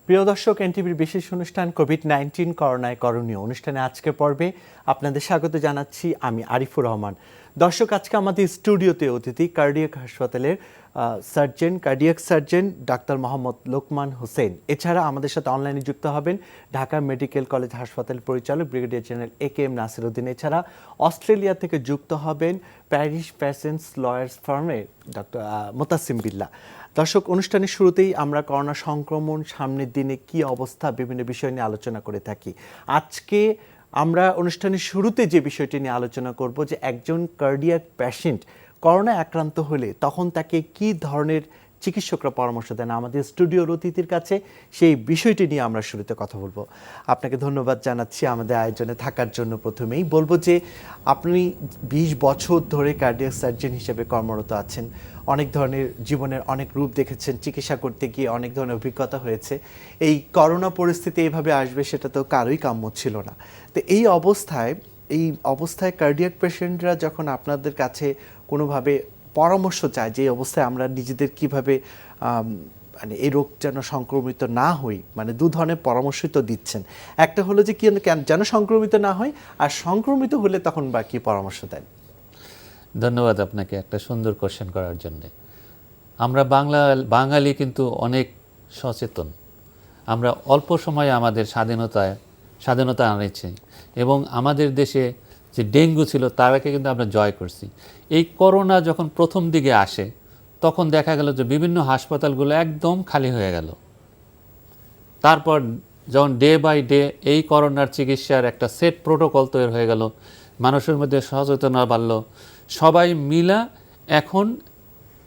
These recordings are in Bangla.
প্রিয় দর্শক, এনটিভির বিশেষ অনুষ্ঠান কোভিড-19 করোনায় করণীয় অনুষ্ঠানে আজকের পর্বে আপনাদের স্বাগত জানাচ্ছি আমি আরিফুর রহমান। দর্শক, আজকে আমাদের স্টুডিওতে অতিথি কার্ডিয়াক হাসপাতালের cardiac surgeon doctor Mohammad Lokman Hossain. এছাড়া আমাদের সাথে অনলাইনে যুক্ত হবেন ঢাকা মেডিকেল কলেজ হাসপাতাল পরিচালক ব্রিগেডিয়ার জেনারেল AK নাসিরউদ্দিন। এছাড়া অস্ট্রেলিয়া থেকে যুক্ত হবেন প্যারিস পেশেন্টস লয়ার্স ফার্মের ডক্টর মোতাসিম বিল্লাহ। দর্শক, অনুষ্ঠানের শুরুতেই আমরা করোনা সংক্রমণ সামনের দিনে কি অবস্থা বিভিন্ন বিষয় নিয়ে আলোচনা করে থাকি। আজকে আমরা অনুষ্ঠানের শুরুতে যে বিষয়টি নিয়ে আলোচনা করব যে একজন কার্ডিয়াক পেশেন্ট করোনায় আক্রান্ত হলে তখন তাকে কি ধরনের চিকিৎসকরা পরামর্শ দেন আমাদের স্টুডিওর অতিথির কাছে, সেই বিষয়টি নিয়ে আমরা শুরুতে কথা বলবো। আপনাকে ধন্যবাদ জানাচ্ছি আমাদের আয়োজনে থাকার জন্য। প্রথমেই বলবো যে আপনি 20 বছর ধরে কার্ডিয়াক সার্জন হিসেবে কর্মরত আছেন, অনেক ধরনের জীবনের অনেক রূপ দেখেছেন, চিকিৎসা করতে গিয়ে অনেক ধরনের অভিজ্ঞতা হয়েছে। এই করোনা পরিস্থিতি এইভাবে আসবে সেটা তো কারোই কাম্য ছিল না। তো এই অবস্থায় কার্ডিয়াক পেশেন্টরা যখন আপনাদের কাছে কোনোভাবে পরামর্শ চায় যে অবস্থায় আমরা নিজেদের কিভাবে মানে এই রোগ যেন সংক্রমিত না হই, মানে দু ধরনের পরামর্শই তো দিচ্ছেন। একটা হলো যে যেন সংক্রমিত না হয়, আর সংক্রমিত হলে তখন বা কি পরামর্শ দেন? ধন্যবাদ আপনাকে একটা সুন্দর কোশ্চেন করার জন্য। আমরা বাঙালি কিন্তু অনেক সচেতন। আমরা অল্প সময়ে আমাদের স্বাধীনতা আনেছি এবং আমাদের দেশে যে ডেঙ্গু ছিল তারাকে কিন্তু আমরা জয় করছি। এই করোনা যখন প্রথম দিকে আসে তখন দেখা গেল যে বিভিন্ন হাসপাতালগুলো একদম খালি হয়ে গেল। তারপর যখন ডে বাই ডে এই করোনার চিকিৎসার একটা সেট প্রোটোকল তৈরি হয়ে গেল, মানুষের মধ্যে সচেতনতা বাড়ল, সবাই মিলা এখন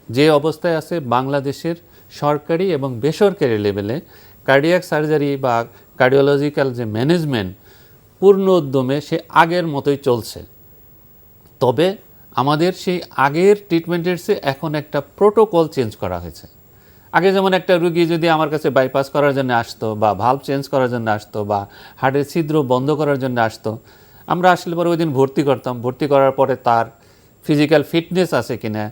যে অবস্থায় আছে বাংলাদেশের সরকারি এবং বেসরকারি লেভেলে কার্ডিয়াক সার্জারি বা কার্ডিওলজিক্যাল যে ম্যানেজমেন্ট পূর্ণ উদ্যমে সে আগের মতোই চলছে। তবে আমাদের সেই আগের ট্রিটমেন্টের চেয়ে এখন একটা প্রোটোকল চেঞ্জ করা হয়েছে। আগে যেমন একটা রুগী যদি আমার কাছে বাইপাস করার জন্য আসতো বা ভালভ চেঞ্জ করার জন্য আসতো বা হার্টের ছিদ্র বন্ধ করার জন্য আসতো, আমরা আসলে পরে ওই দিন ভর্তি করতাম। ভর্তি করার পরে তার ফিজিক্যাল ফিটনেস আছে কিনা,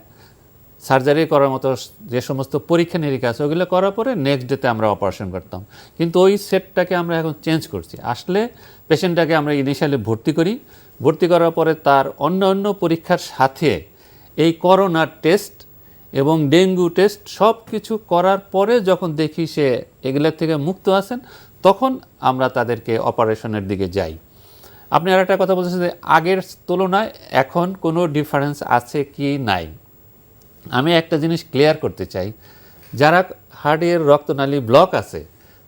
সার্জারি করার মতো যে সমস্ত পরীক্ষা নিরীক্ষা আছে ওগুলো করার পরে নেক্সট ডেতে আমরা অপারেশন করতাম। কিন্তু ওই সেটটাকে আমরা এখন চেঞ্জ করছি। আসলে পেশেন্টটাকে আমরা ইনিশিয়ালি ভর্তি করার পরে তার অন্যান্য পরীক্ষার সাথে এই করোনার টেস্ট এবং ডেঙ্গু টেস্ট সব কিছু করার পরে যখন দেখি সে এগুলোর থেকে মুক্ত আছেন, তখন আমরা তাদেরকে অপারেশনের দিকে যাই। আপনি আর একটা কথা বলছেন যে আগের তুলনায় এখন কোনো ডিফারেন্স আছে কি নাই। আমি একটা জিনিস ক্লিয়ার করতে চাই, যারা হার্টের রক্তনালী ব্লক আছে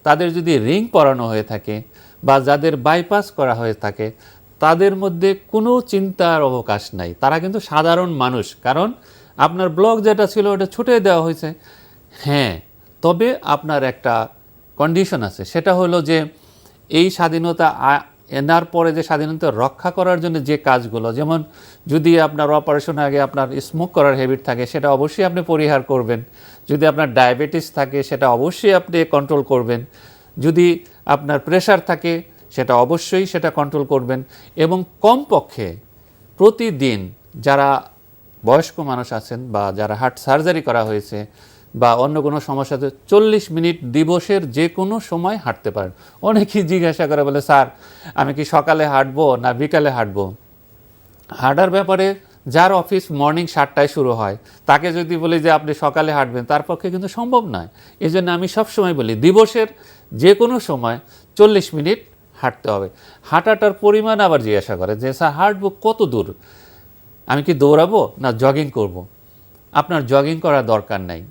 তাদের যদি রিং পরানো হয়ে থাকে বা যাদের বাইপাস করা হয়ে থাকে তাদের মধ্যে কোনো চিন্তার অবকাশ নাই। তারা কিন্তু সাধারণ মানুষ, কারণ আপনার ব্লক যেটা ছিল ওটা ছুটে দেওয়া হয়েছে। হ্যাঁ, তবে আপনার একটা কন্ডিশন আছে, সেটা হলো যে এই স্বাধীনতা এনার পরে যে স্বাধীনতা রক্ষা করার জন্য যে কাজগুলো, যেমন যদি আপনার অপারেশনের আগে আপনার স্মোক করার হ্যাবিট থাকে সেটা অবশ্যই আপনি পরিহার করবেন। যদি আপনার ডায়াবেটিস থাকে সেটা অবশ্যই আপনি কন্ট্রোল করবেন। যদি আপনার প্রেশার থাকে সেটা অবশ্যই কন্ট্রোল করবেন। এবং কমপক্ষে প্রতিদিন যারা বয়স্ক মানুষ আছেন বা যারা হার্ট সার্জারি করা হয়েছে বা অন্য কোনো সমস্যাতে 40 মিনিট দিবসের যে কোনো সময় হাঁটতে পারেন। অনেকেই জিজ্ঞাসা করে বলে, স্যার আমি কি সকালে হাঁটবো না বিকালে হাঁটবো? হাঁটার ব্যাপারে যার অফিস মর্নিং 7টায় শুরু হয় তাকে যদি বলি যে আপনি সকালে হাঁটবেন, তার পক্ষে কিন্তু সম্ভব নয়। এই জন্য আমি সবসময় বলি দিবসের যে কোনো সময় 40 মিনিট হাঁটতে হবে। হাঁটাটার পরিমাণ আবার জিজ্ঞাসা করে যে স্যার হাঁটবো কত দূর, আমি কি দৌড়াবো না জগিং করব? আপনার জগিং করার দরকার নাই।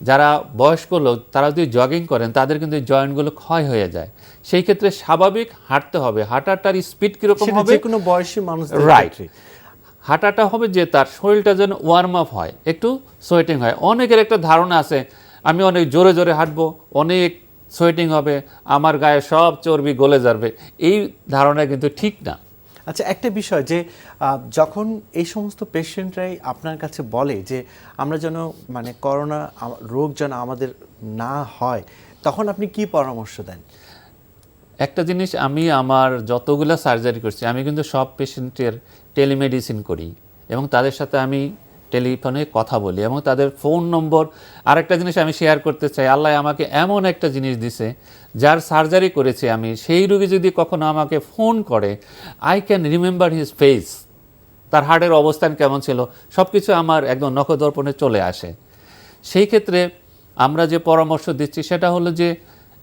যারা বয়স্ক লোক তারা যদি জগিং করেন তাদের কিন্তু জয়েন্টগুলো ক্ষয় হয়ে যায়। সেই ক্ষেত্রে স্বাভাবিক হাঁটতে হবে। হাঁটাটার স্পিড কীরকম হবে? যে কোনো বয়সী মানুষ, রাইট, হাঁটাটা হবে যে তার শরীরটা যেন ওয়ার্ম আপ হয়, একটু সোয়েটিং হয়। অনেকের একটা ধারণা আছে আমি অনেক জোরে জোরে হাঁটবো, অনেক সোয়েটিং হবে, আমার গায়ে সব চর্বি গলে যাবে। এই ধারণা কিন্তু ঠিক না। আচ্ছা, একটা বিষয় যে যখন এই সমস্ত পেশেন্টরাই আপনার কাছে বলে যে আমরা যেন মানে করোনা রোগ যেন আমাদের না হয়, তখন আপনি কি পরামর্শ দেন? একটা জিনিস, আমি আমার যতগুলো সার্জারি করছি আমি কিন্তু সব পেশেন্টের টেলিমেডিসিন করি এবং তাদের সাথে আমি টেলিফোনে কথা বলি এবং তাদের ফোন নম্বর। আরেকটা জিনিস আমি শেয়ার করতে চাই, আল্লাহ আমাকে এমন একটা জিনিস দিছে, যার সার্জারি করেছি আমি, সেই রোগী যদি কখনো আমাকে ফোন করে, I can remember his face, তার হার্টের অবস্থান কেমন ছিল, সব কিছু আমার একদম নখদর্পণে চলে আসে। সেই ক্ষেত্রে আমরা যে পরামর্শ দিচ্ছি সেটা হলো যে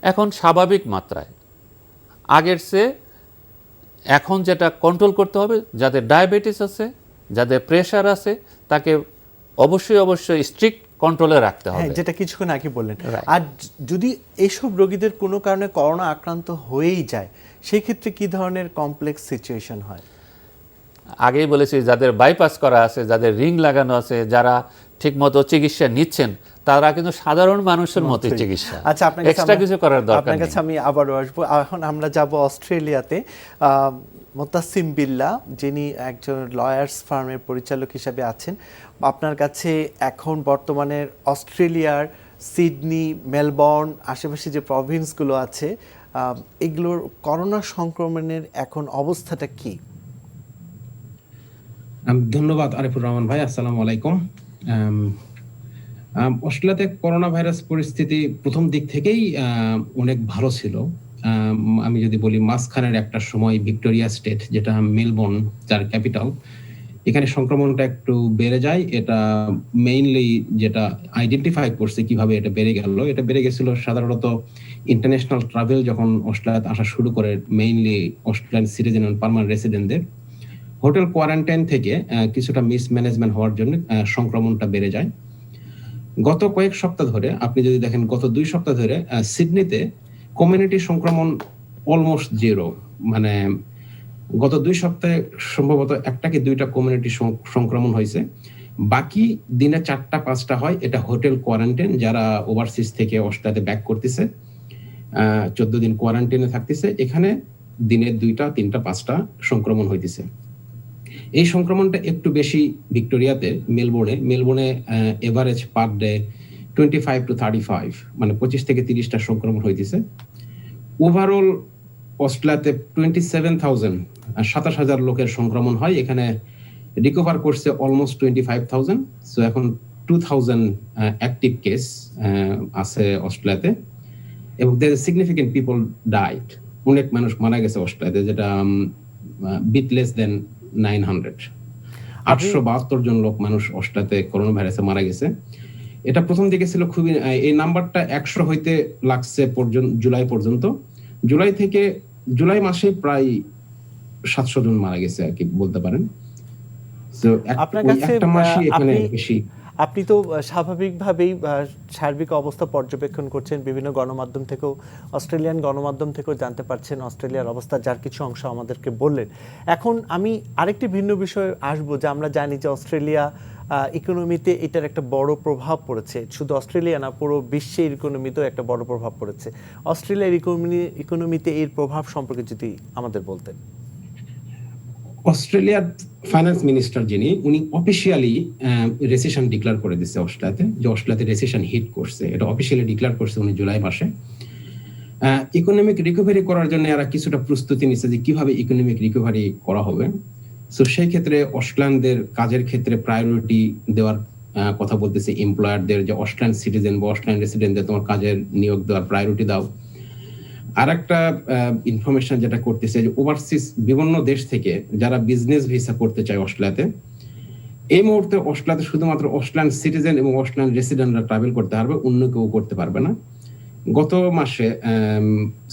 এখন স্বাভাবিক মাত্রায় আগের চেয়ে এখন যেটা কন্ট্রোল করতে হবে, যাদের ডায়াবেটিস আছে, যাদের প্রেশার আছে, তাকে অবশ্যই স্ট্রিক্ট কন্ট্রোলে রাখতে হবে। যেটা কিছুক্ষণ আগে বললেন। Right. আর যদি এইসব রোগীদের কোনো কারণে করোনা আক্রান্ত হয়েই যায়, সেই ক্ষেত্রে কি ধরনের কমপ্লেক্স সিচুয়েশন হয়? আগেই বলেছি, যাদের বাইপাস করা আছে, যাদের রিং লাগানো আছে, যারা ঠিকমতো চিকিৎসা নিচ্ছেন, তারা কিন্তু সাধারণ মানুষের মতো চিকিৎসা, আচ্ছা, আপনার কাছে এক্সট্রা কিছু করার দরকার আপনার নেই। কাছে আমি আবারও আসবো। এখন আমরা যাব অস্ট্রেলিয়াতে। মোতাসিম বিল্লাহ, যিনি একজন লয়ার্স ফার্মের পরিচালক হিসাবে আছেন, আপনার কাছে এখন বর্তমানে অস্ট্রেলিয়ার সিডনি, মেলবোর্ন, আশেপাশে যে প্রভিন্সগুলো আছে, এগুলোর করোনা সংক্রমণের এখন অবস্থাটা কি? ধন্যবাদ আরিফুর রহমান ভাই, আসসালামু আলাইকুম। অস্ট্রেলিয়াতে করোনা ভাইরাস পরিস্থিতি প্রথম দিক থেকেই অনেক ভালো ছিল। আমি যদি বলি, মাঝখানের একটা সময় ভিক্টোরিয়া স্টেট, যেটা মেলবোর্ন যার ক্যাপিটাল, এখানে সংক্রমণটা একটু বেড়ে যায়। এটা মেইনলি যেটা আইডেন্টিফাই করছে কিভাবে এটা বেড়ে গেল, এটা বেড়ে গেছিল সাধারণত ইন্টারন্যাশনাল ট্রাভেল যখন অস্ট্রেলিয়াতে আসা শুরু করে, মেইনলি অস্ট্রেলিয়ান সিটিজেন এবং পার্মানেন্ট রেসিডেন্টদের হোটেল কোয়ারেন্টাইন থেকে কিছুটা মিসম্যানেজমেন্ট হওয়ার জন্য সংক্রমণটা বেড়ে যায়। গত কয়েক সপ্তাহ ধরে আপনি যদি দেখেন, গত 2 সপ্তাহ ধরে সিডনিতে কমিউনিটি সংক্রমণ অলমোস্ট জিরো। মানে গত 2 সপ্তাহে সম্ভবত 1টা কি 2টা কমিউনিটি সংক্রমণ হয়েছে। বাকি দিনে 4টা 5টা হয়, এটা হোটেল কোয়ারেন্টাইন, যারা ওভারসিজ থেকে অস্ট্রেলিয়াতে ব্যাক করতেছে, 14 দিন কোয়ারেন্টাইনে থাকতেছে, এখানে দিনে 2টা 3টা 5টা সংক্রমণ হইতেছে। এই সংক্রমণটা একটু বেশি ভিক্টোরিয়াতে, মেলবোর্নে এভারেজ পার ডে 25 to 35, মানে 25 থেকে 30টা সংক্রমণ হইতেছে। ওভারঅল অস্ট্রেলিয়াতে 27,000 লোকের সংক্রমণ হয়, এখানে রিকভার করছে অলমোস্ট 25,000। সো এখন 2,000 অ্যাক্টিভ কেস আছে অস্ট্রেলিয়াতে, এবং দেয়ার সিগনিফিকেন্ট পিপল ডাইড, অনেক মানুষ মারা গেছে অস্ট্রেলিয়াতে, যেটা বিট লেস দেন 900। 872 জন মানুষ অস্ট্রেলিয়াতে করোনা ভাইরাসে মারা গেছে। এটা প্রথম দিকে ছিল খুবই, এই নাম্বারটা 100 হইতে লাগছে জুলাই পর্যন্ত। জুলাই মাসে প্রায় 700 জন মারা গেছে আর কি বলতে পারেন। তো আপনার কাছে একটা মাসই এখানে বেশি। আপনি তো স্বাভাবিকভাবেই সার্বিক অবস্থা পর্যবেক্ষণ করছেন, বিভিন্ন গণমাধ্যম থেকেও, অস্ট্রেলিয়ান গণমাধ্যম থেকেও জানতে পারছেন অস্ট্রেলিয়ার অবস্থা, যার কিছু অংশ আমাদেরকে বললেন। এখন আমি আরেকটি ভিন্ন বিষয়ে আসবো, যে আমরা জানি যে অস্ট্রেলিয়া ইকোনমিতে এটার একটা বড় প্রভাব পড়েছে। শুধু অস্ট্রেলিয়া না, পুরো বিশ্বের ইকোনমিতেও একটা বড় প্রভাব পড়েছে। অস্ট্রেলিয়ার ইকোনমিতে এর প্রভাব সম্পর্কে যদি আমাদের বলতেন। অস্ট্রেলিয়ার ফাইন্যান্স মিনিস্টার যিনি, উনি অফিসিয়ালি রেসেশন ডিক্লেয়ার করে দিচ্ছে অস্ট্রেলিয়াতে, যে অস্ট্রেলিয়াতে রেসেশন হিট করছে, এটা অফিসিয়ালি ডিক্লেয়ার করছে উনি জুলাই মাসে। ইকোনমিক রিকভারি করার জন্য এরা কিছুটা প্রস্তুতি নিচ্ছে যে কিভাবে ইকোনমিক রিকভারি করা হবে। সো সেই ক্ষেত্রে অস্ট্রেলিয়ানদের কাজের ক্ষেত্রে প্রায়োরিটি দেওয়ার কথা বলতেছে এমপ্লয়ারদের, যে অস্ট্রেলিয়ান সিটিজেন বা অস্ট্রেলিয়ান রেসিডেন্টদের তোমার কাজের নিয়োগ দেওয়ার প্রায়োরিটি দাও। আর একটা ইনফরমেশন যেটা করতেছে, যে ওভারসিজ বিভিন্ন দেশ থেকে যারা বিজনেস ভিসা করতে চায় অস্ট্রেলিয়াতে, এই মুহূর্তে অস্ট্রেলিয়াতে শুধুমাত্র অস্ট্রেলিয়ান সিটিজেন এবং অস্ট্রেলিয়ান রেসিডেন্টরা ট্রাভেল করতে পারবে, অন্য কেউ করতে পারবে না। গত মাসে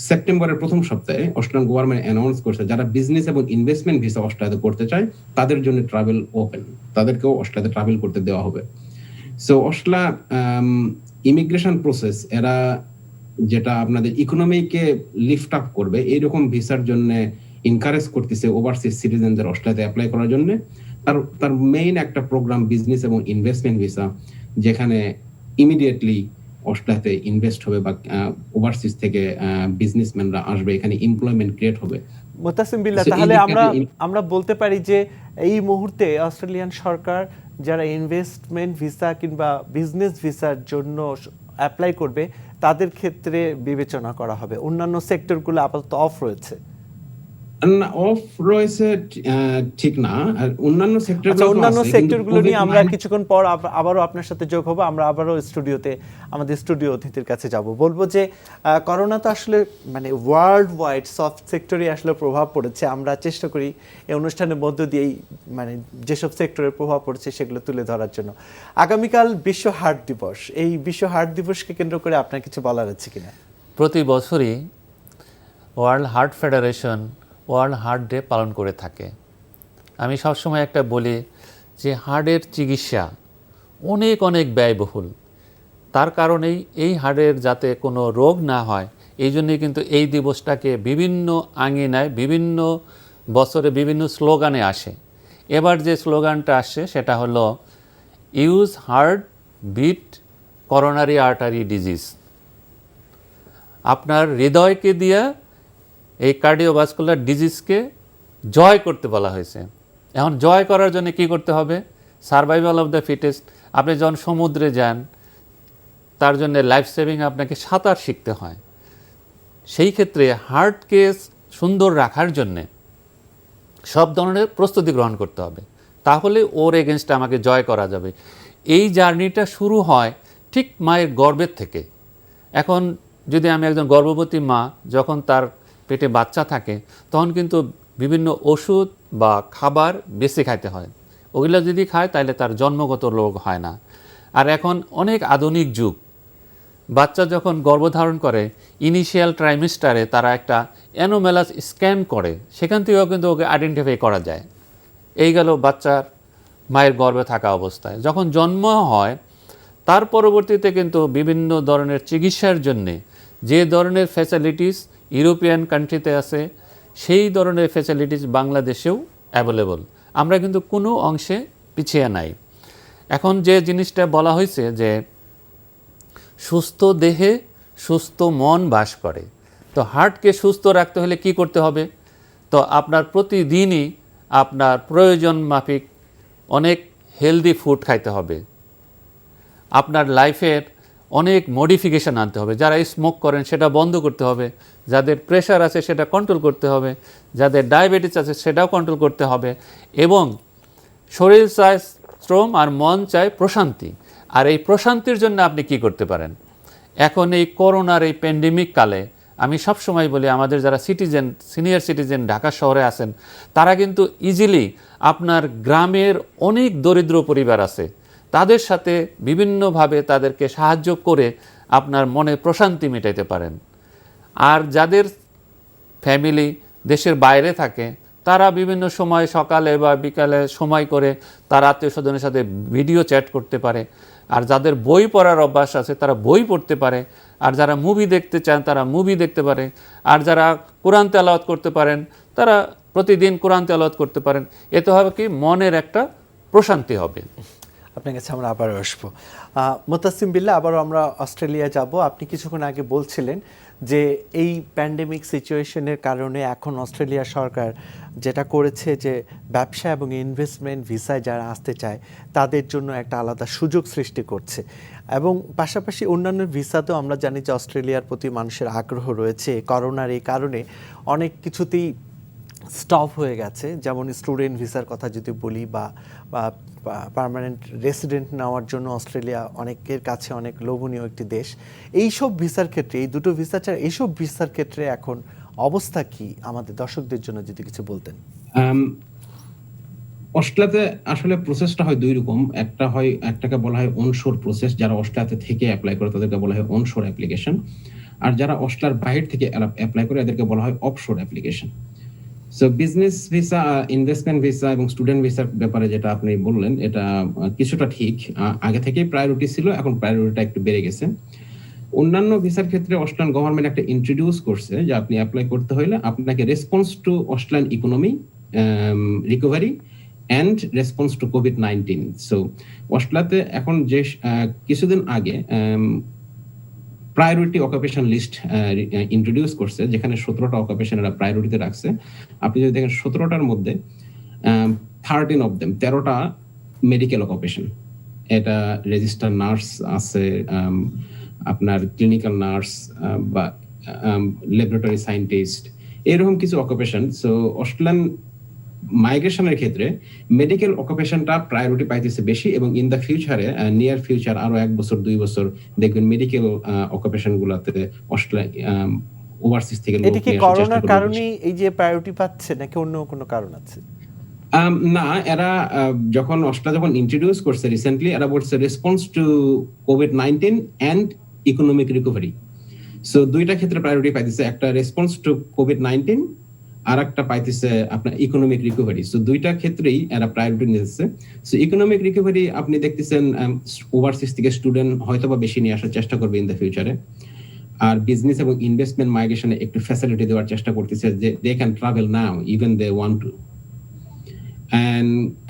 সেপ্টেম্বরের প্রথম সপ্তাহে অস্ট্রেলিয়ান গভর্নমেন্ট অ্যানাউন্স করছে, যারা বিজনেস এবং ইনভেস্টমেন্ট ভিসা অস্ট্রেলিয়াতে করতে চায় তাদের জন্য ট্রাভেল ওপেন, তাদেরকেও অস্ট্রেলিয়াতে ট্রাভেল করতে দেওয়া হবে। সো অস্ট্রেলিয়া ইমিগ্রেশন প্রসেস, এরা যেটা আপনাদের ইকোনমিকে লিফট আপ করবে, এইরকম ভিসার জন্য এনকারেজ করতেছে ওভারসিজ সিটিজেনদের অস্ট্রেলিয়াতে অ্যাপ্লাই করার জন্য। তার মেইন একটা প্রোগ্রাম বিজনেস এবং ইনভেস্টমেন্ট ভিসা, যেখানে ইমিডিয়েটলি অস্ট্রেলিয়াতে ইনভেস্ট হবে বা ওভারসিজ থেকে বিজনেসম্যানরা আসবে, এখানে এমপ্লয়মেন্ট ক্রিয়েট হবে। মোতাসিম বিল্লাহ, তাহলে আমরা বলতে পারি যে এই মুহূর্তে অস্ট্রেলিয়ান সরকার যারা ইনভেস্টমেন্ট ভিসা কিংবা বিজনেস ভিসার জন্য অ্যাপ্লাই করবে, তাদের ক্ষেত্রে বিবেচনা করা হবে, অন্যান্য সেক্টরগুলো আপাতত অফ রয়েছে। না, অফ রয়েছে ঠিক না, আর অন্যান্য সেক্টর আচ্ছা, অন্যান্য সেক্টরগুলো নিয়ে আমরা কিছুক্ষণ পর আবারও আপনার সাথে যোগ হবো। আমরা আবারও স্টুডিওতে আমাদের স্টুডিও অতিথির কাছে যাব, বলবো যে করোনা তো আসলে মানে ওয়ার্ল্ড ওয়াইড সফট সেক্টরে আসলে প্রভাব পড়েছে। আমরা চেষ্টা করি এই অনুষ্ঠানের মধ্য দিয়েই মানে যেসব সেক্টরের প্রভাব পড়েছে সেগুলো তুলে ধরার জন্য। আগামীকাল বিশ্ব হার্ট দিবস, এই বিশ্ব হার্ট দিবসকে কেন্দ্র করে আপনার কিছু বলার আছে কিনা? প্রতি বছরই world heart federation world heart day পালন করে থাকে। আমি সবসময় একটা বলি যে হার্টের চিকিৎসা অনেক অনেক ব্যয়বহুল। তার কারণেই এই হার্টের যাতে কোনো রোগ না হয়, এই জন্যই কিন্তু এই দিবসটাকে বিভিন্ন আঙিনায় বিভিন্ন বছরে বিভিন্ন স্লোগানে আসে। এবার যে স্লোগানটা আসছে সেটা হলো use heart beat coronary artery disease. আপনার হৃদয়কে দিয়া এই কার্ডিওভাস্কুলার ডিজিজকে জয় করতে বলা হয়েছে। এখন জয় করার জন্য কি করতে হবে? Survival of the fittest. আপনি যখন সমুদ্রে যান, তার জন্য লাইফ সেভিং আপনাকে সাঁতার শিখতে হয়। সেই ক্ষেত্রে হার্টকে সুন্দর রাখার জন্যে সব ধরনের প্রস্তুতি গ্রহণ করতে হবে, তাহলে ওর এগেনস্টে আমাকে জয় করা যাবে। এই জার্নিটা শুরু হয় ঠিক মায়ের গর্ভের থেকে। এখন যদি আমি একজন গর্ভবতী মা, যখন তার পেটে বাচ্চা থাকে, তখন কিন্তু বিভিন্ন ওষুধ বা খাবার বেশি খাইতে হয়। ওগুলো যদি খায় তাহলে তার জন্মগত রোগ হয় না। আর এখন অনেক আধুনিক যুগ, বাচ্চা যখন গর্ভধারণ করে ইনিশিয়াল ট্রাইমিস্টারে তারা একটা অ্যানোমেলাস স্ক্যান করে, সেখান থেকেও কিন্তু ওকে আইডেন্টিফাই করা যায়। এই গেল বাচ্চার মায়ের গর্ভে থাকা অবস্থায়। যখন জন্ম হয় তার পরবর্তীতে কিন্তু বিভিন্ন ধরনের চিকিৎসার জন্যে যে ধরনের ফ্যাসিলিটিস ইউরোপিয়ান কান্ট্রিতে আছে, সেই ধরনের ফ্যাসিলিটিস বাংলাদেশেও অ্যাভেলেবল। আমরা কিন্তু কোনো অংশে পিছিয়ে নাই। এখন যে জিনিসটা বলা হয়েছে যে সুস্থ দেহে সুস্থ মন বাস করে, তো হার্টকে সুস্থ রাখতে হলে কি করতে হবে? তো আপনার প্রতিদিনই আপনার প্রয়োজন মাফিক অনেক হেলদি ফুড খাইতে হবে। আপনার লাইফের অনেক মডিফিকেশান আনতে হবে। যারা স্মোক করেন সেটা বন্ধ করতে হবে, যাদের প্রেশার আছে সেটা কন্ট্রোল করতে হবে, যাদের ডায়াবেটিস আছে সেটাও কন্ট্রোল করতে হবে। এবং শরীর চায় শ্রম আর মন চায় প্রশান্তি। আর এই প্রশান্তির জন্য আপনি কি করতে পারেন? এখন এই করোনার এই প্যান্ডেমিক কালে আমি সবসময় বলি, আমাদের যারা সিটিজেন, সিনিয়র সিটিজেন ঢাকা শহরে আছেন, তারা কিন্তু ইজিলি আপনার গ্রামের অনেক দরিদ্র পরিবার আছে, তাদের সাথে বিভিন্নভাবে তাদেরকে সাহায্য করে আপনার মনে প্রশান্তি মেটাইতে পারেন। আর যাদের ফ্যামিলি দেশের বাইরে থাকে, তারা বিভিন্ন সময় সকালে বা বিকালে সময় করে তার আত্মীয় স্বজনের সাথে ভিডিও চ্যাট করতে পারে। আর যাদের বই পড়ার অভ্যাস আছে তারা বই পড়তে পারে। আর যারা মুভি দেখতে চান তারা মুভি দেখতে পারে। আর যারা কোরআন তেলাওয়াত করতে পারেন তারা প্রতিদিন কোরআন তেলাওয়াত করতে পারেন। এতে হবে কি, মনের একটা প্রশান্তি হবে। আপনার কাছে আমরা আবারও আসবো। মোতাসিম বিল্লাহ, আবারও আমরা অস্ট্রেলিয়া যাব। আপনি কিছুক্ষণ আগে বলছিলেন যে এই প্যান্ডেমিক সিচুয়েশনের কারণে এখন অস্ট্রেলিয়া সরকার যেটা করেছে যে ব্যবসা এবং ইনভেস্টমেন্ট ভিসায় যারা আসতে চায় তাদের জন্য একটা আলাদা সুযোগ সৃষ্টি করছে। এবং পাশাপাশি অন্যান্য ভিসাতেও আমরা জানি যে অস্ট্রেলিয়ার প্রতি মানুষের আগ্রহ রয়েছে। করোনার এই কারণে অনেক কিছুতেই স্টপ হয়ে গেছে, যেমন স্টুডেন্ট ভিসার কথা যদি বলি বা পার্মানেন্ট রেসিডেন্ট নেওয়ার জন্য অস্ট্রেলিয়া অনেকের কাছে অনেক লোভনীয় একটি দেশ। এইসব ভিসার ক্ষেত্রে, এই দুটো ভিসা ছাড়া এইসব ভিসার ক্ষেত্রে এখন অবস্থা কি, আমাদের দর্শকদের জন্য যদি কিছু বলতেন। অস্ট্রেলিয়াতে আসলে প্রসেসটা হয় দুই রকম। একটাকে বলা হয় অনশোর প্রসেস, যারা অস্ট্রেলিয়াতে থেকে অ্যাপ্লাই করে তাদেরকে বলা হয় অনশোর অ্যাপ্লিকেশন। আর যারা অস্ট্রেলিয়ার বাইরে থেকে অ্যাপ্লাই করে এদেরকে বলা হয় offshore application. So business visa, investment visa এবং স্টুডেন্ট ভিসার ব্যাপারে যেটা আপনি বললেন, এটা কিছুটা ঠিক। আগে থেকেই প্রায়োরিটি ছিল, এখন প্রায়োরিটিটা একটু বেড়ে গেছে। অন্যান্য ভিসার ক্ষেত্রে অস্ট্রেলিয়ান গভর্নমেন্ট একটা ইন্ট্রোডিউস করছে যে আপনি অ্যাপ্লাই করতে হলে আপনাকে response to Australian economy recovery and response to কোভিড-19। সো অস্ট্রেলিয়াতে এখন যে কিছুদিন আগে প্রায়োরিটি অকুপেশন লিস্ট ইন্ট্রোডিউস করছে, যেখানে 17টা অকুপেশন এরা প্রায়োরিটিতে রাখছে। আপনি যদি দেখেন 17টার মধ্যে 13 অফ দেম, 13টা মেডিকেল অকুপেশন। এটা রেজিস্টার নার্স আছে, আপনার ক্লিনিক্যাল নার্স বা ল্যাবরেটরি সায়েন্টিস্ট, এরকম কিছু অকুপেশন। সো অস্ট্রেলিয়ান মাইগ্রেশনের ক্ষেত্রে মেডিকেল অকুপেশনটা প্রায়োরিটি পাইতেছে বেশি, এবং ইন দ্য ফিউচারে, নিয়ার ফিউচার, আরো 1 বছর 2 বছর দেখবেন মেডিকেল অকুপেশন গুলাতে অস্ট্রেলিয়া ওভারসিজ থেকে লোক এটা কি নিয়ে আসার চেষ্টা করোনার করবে বেশি। কারণেই এই যে প্রায়োরিটি পাচ্ছে নাকি অন্য কোনো কারণ আছে? না, এরা যখন অস্ট্রেলিয়া যখন ইন্ট্রোডিউস করছে রিসেন্টলি, এরা বলছে রেসপন্স টু কোভিড-19 এন্ড ইকোনমিক রিকভারি। সো দুইটা ক্ষেত্রে প্রায়োরিটি পাইতেছে, একটা রেসপন্স টু কোভিড-19 আর একটা পাইতেছে আপনার ইকোনমিক রিকভারি। সো দুইটা ক্ষেত্রেই এরা প্রায়োরিটি নিতেছে। সো ইকোনমিক রিকভারি আপনি দেখতেছেন ওভারসিজ থেকে স্টুডেন্ট হয়তোবা বেশি নিয়ে আসার চেষ্টা করবে ইন দ্য ফিউচারে। আর বিজনেস এবং ইনভেস্টমেন্ট মাইগ্রেশনে একটু ফ্যাসিলিটি দেওয়ার চেষ্টা করতেছে, যে they can travel now even they want to.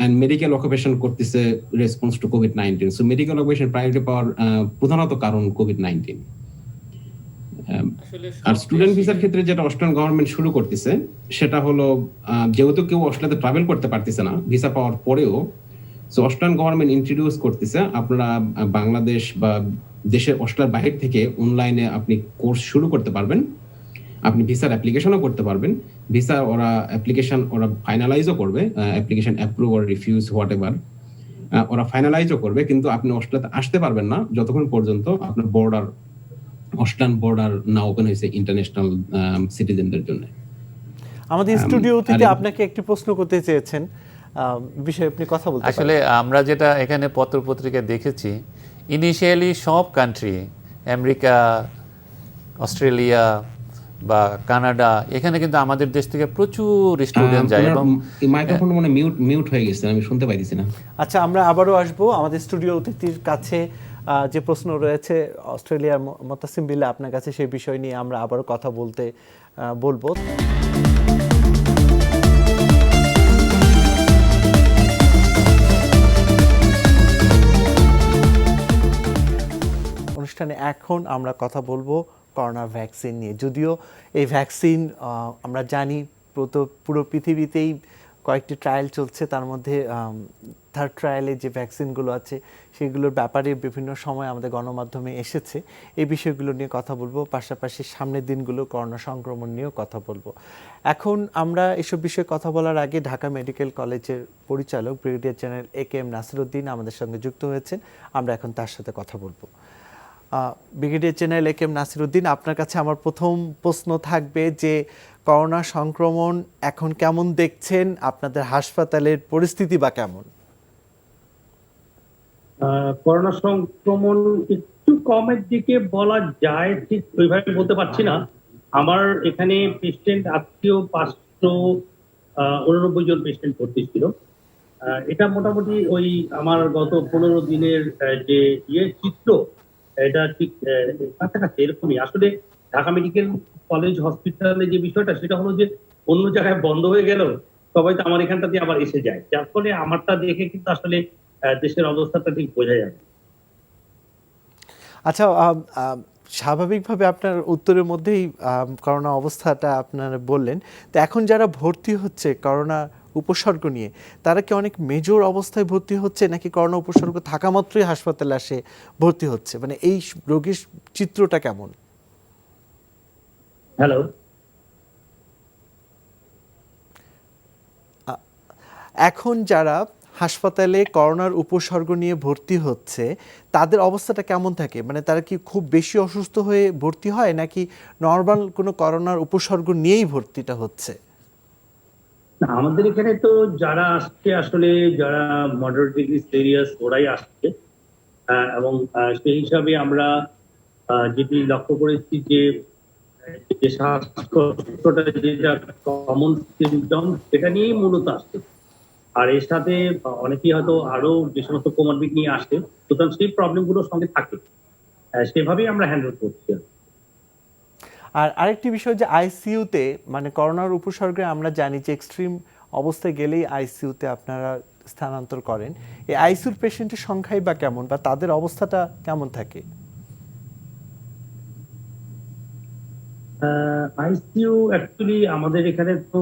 and medical occupation করতেছে রেসপন্স টু কোভিড-19। সো মেডিকেল অকুপেশন প্রায়োরিটি পাওয়ার প্রধানত কারণ কোভিড-19। আর স্টুডেন্ট ভিসার ক্ষেত্রে যেটা অস্ট্রেলিয়ান গভর্নমেন্ট শুরু করতেছে সেটা হলো, যেহেতু কেউ অস্ট্রেলিয়াতে ট্রাভেল করতে পারতেছে না ভিসা পাওয়ার পরেও, সো অস্ট্রেলিয়ান গভর্নমেন্ট ইন্ট্রোডিউস করতেছে আপনারা বাংলাদেশ বা দেশের অস্ট্রেলিয়ার বাইরে থেকে অনলাইনে আপনি কোর্স শুরু করতে পারবেন, আপনি ভিসার অ্যাপ্লিকেশনও করতে পারবেন। ভিসা ওরা অ্যাপ্লিকেশন ওরা ফাইনালাইজও করবে, application approve or refuse what ever ওরা ফাইনালাইজও করবে, কিন্তু আপনি অস্ট্রেলিয়াতে আসতে পারবেন না যতক্ষণ পর্যন্ত আপনার বর্ডার, অস্ট্রেলিয়ান বর্ডার না ওপেন হয়েছে ইন্টারন্যাশনাল সিটিজেনদের জন্য। আমাদের স্টুডিওতে আপনাকে একটি প্রশ্ন করতে চেয়েছেন, বিষয়ে আপনি কথা বলতে পারেন। আসলে আমরা যেটা এখানে পত্রপত্রিকা দেখেছি, ইনিশিয়ালি সব কান্ট্রি, আমেরিকা, অস্ট্রেলিয়া বা কানাডা, এখানে কিন্তু আমাদের দেশ থেকে প্রচুর স্টুডেন্ট যায় এবং মাইক্রোফোন মনে মিউট হয়ে গেছে, আমি শুনতে পাইতেছি না। আচ্ছা, আমরা আবারও আসবো আমাদের স্টুডিও অতিথির কাছে। যে প্রশ্ন রয়েছে অস্ট্রেলিয়ার মোতাসিম বিল্লাহ আপনার কাছে, সেই বিষয় নিয়ে আমরা আবারও কথা বলবো। অনুষ্ঠানে এখন আমরা কথা বলবো করোনা ভ্যাকসিন নিয়ে। যদিও এই ভ্যাকসিন আমরা জানি পুরো পৃথিবীতেই কয়েকটি ট্রায়াল চলছে, তার মধ্যে থার্ড ট্রায়ালে যে ভ্যাকসিনগুলো আছে সেগুলোর ব্যাপারে বিভিন্ন সময় আমাদের গণমাধ্যমে এসেছে। এই বিষয়গুলো নিয়ে কথা বলবো, পাশাপাশি সামনের দিনগুলো করোনা সংক্রমণ নিয়েও কথা বলবো। এখন আমরা এসব বিষয়ে কথা বলার আগে ঢাকা মেডিকেল কলেজের পরিচালক ব্রিগেডিয়ার জেনারেল এ.কে.এম. নাসিরউদ্দিন আমাদের সঙ্গে যুক্ত হয়েছেন, আমরা এখন তার সাথে কথা বলবো। Brigadier general A K M. নাসিরউদ্দিন, আপনার কাছে আমার প্রথম প্রশ্ন থাকবে যে করোনা সংক্রমণ এখন কেমন দেখছেন, আপনাদের হাসপাতালের পরিস্থিতি বা কেমন? করোনা সংক্রমণ একটু কমের দিকে বলা যায়, ঠিক ওইভাবে বলতে পারছি না। আমার এখানে পেশেন্ট আজকেও 589 জন পেশেন্ট ভর্তি ছিল। এটা মোটামুটি ওই আমার গত 15 দিনের যে চিত্র, এটা ঠিক কাছাকাছি এরকমই। আসলে ঢাকা মেডিকেল কলেজ হসপিটালে যে বিষয়টা, সেটা হলো যে অন্য জায়গায় বন্ধ হয়ে গেল, সবাই তো আমার এখানটাতে আবার এসে যায়, যার ফলে আমারটা দেখে কিন্তু আসলে দেশের অবস্থাটা ঠিক বোঝা যাবে। আচ্ছা, স্বাভাবিকভাবে আপনার উত্তরের মধ্যেই করোনা অবস্থাটা আপনারা বললেন। তো এখন যারা ভর্তি হচ্ছে করোনা উপসর্গ নিয়ে, তারা কি অনেক মেজর অবস্থায় ভর্তি হচ্ছে নাকি করোনা উপসর্গ থাকা মাত্রই হাসপাতালে আসে ভর্তি হচ্ছে? মানে এই রোগীর চিত্রটা কেমন? হ্যালো, এখন যারা হাসপাতালে করোনার উপসর্গ নিয়ে ভর্তি হচ্ছে তাদের অবস্থাটা কেমন থাকে? মানে তারা কি খুব বেশি অসুস্থ হয়ে ভর্তি হয় নাকি নর্মাল কোনো করোনার উপসর্গ নিয়েই ভর্তিটা হচ্ছে? না, আমাদের এখানে তো যারা আসছে আসলে যারা মডারেট ডিগ্রি সিরিয়াস ওরাই আসছে, এবং সেই হিসাবে আমরা যেটি লক্ষ্য করেছি যে শ্বাসকষ্টটা যেটা কমন সিমটম, সেটা নিয়েই মূলত আসছে। আর এর সাথে অনেকেই হয়তো আরো যে সমস্ত কোমরবিড নিয়ে আসে, সুতরাং সেই প্রবলেমগুলোর সঙ্গে থাকে, সেভাবেই আমরা হ্যান্ডেল করছি। আর আরেকটি বিষয় যে আইসিইউতে, মানে করোনার উপসর্গে আমরা জানি যে এক্সট্রিম অবস্থায় গেলেই আইসিইউতে আপনারা স্থানান্তর করেন। এই আইসিইউর পেশেন্টের সংখ্যাই বা কেমন, বা তাদের অবস্থাটা কেমন থাকে? আইসিইউ অ্যাকচুয়ালি আমাদের এখানে তো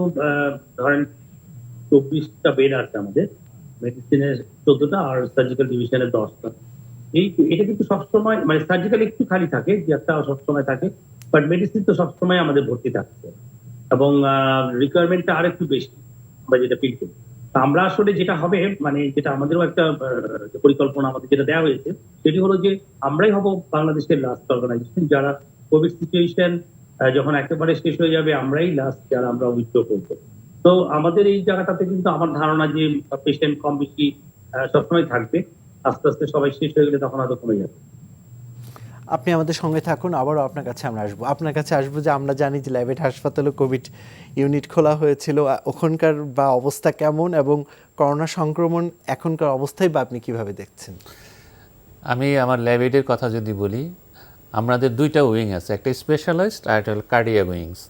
ধরেন 24টা বেড আছে আমাদের, মেডিসিনের 14টা আর সার্জিক্যাল ডিভিশনের 10টা। এটা কিন্তু সবসময়, মানে সার্জিক্যাল একটু খালি থাকে, যে একটা সবসময় থাকে, বাট মেডিসিন তো সবসময় আমাদের ভর্তি থাকছে। এবং রিকোয়ারমেন্টটা আরেকটু বেশি আমরা যেটা ফিল করি। তো আমরা আসলে যেটা হবে মানে যেটা আমাদেরও একটা পরিকল্পনা আমাদের যেটা দেওয়া হয়েছে সেটি হলো যে আমরাই হব বাংলাদেশের লাস্ট অর্গানাইজেশন যারা কোভিড সিচুয়েশন যখন একেবারে শেষ হয়ে যাবে আমরাই লাস্ট যারা আমরা উইথড্র করবো। তো আমাদের এই জায়গাটাতে কিন্তু আমার ধারণা যে পেশেন্ট কম বেশি সবসময় থাকবে, আস্তে আস্তে সবাই শেষ হয়ে গেলে তখন হয়তো কমে যাবে। আপনি আমাদের সঙ্গে থাকুন, আবারও আপনার কাছে আমরা আসবো। আপনার কাছে আসবো যে আমরা জানি যে ল্যাবেট হাসপাতালে কোভিড ইউনিট খোলা হয়েছিল, ওখানকার বা অবস্থা কেমন এবং করোনা সংক্রমণ এখনকার অবস্থায় বা আপনি কিভাবে দেখছেন? আমি আমার ল্যাবেটের কথা যদি বলি, আমাদের দুইটা উইং আছে, একটা স্পেশালাইজড আর একটা কার্ডিয়াক উইংস।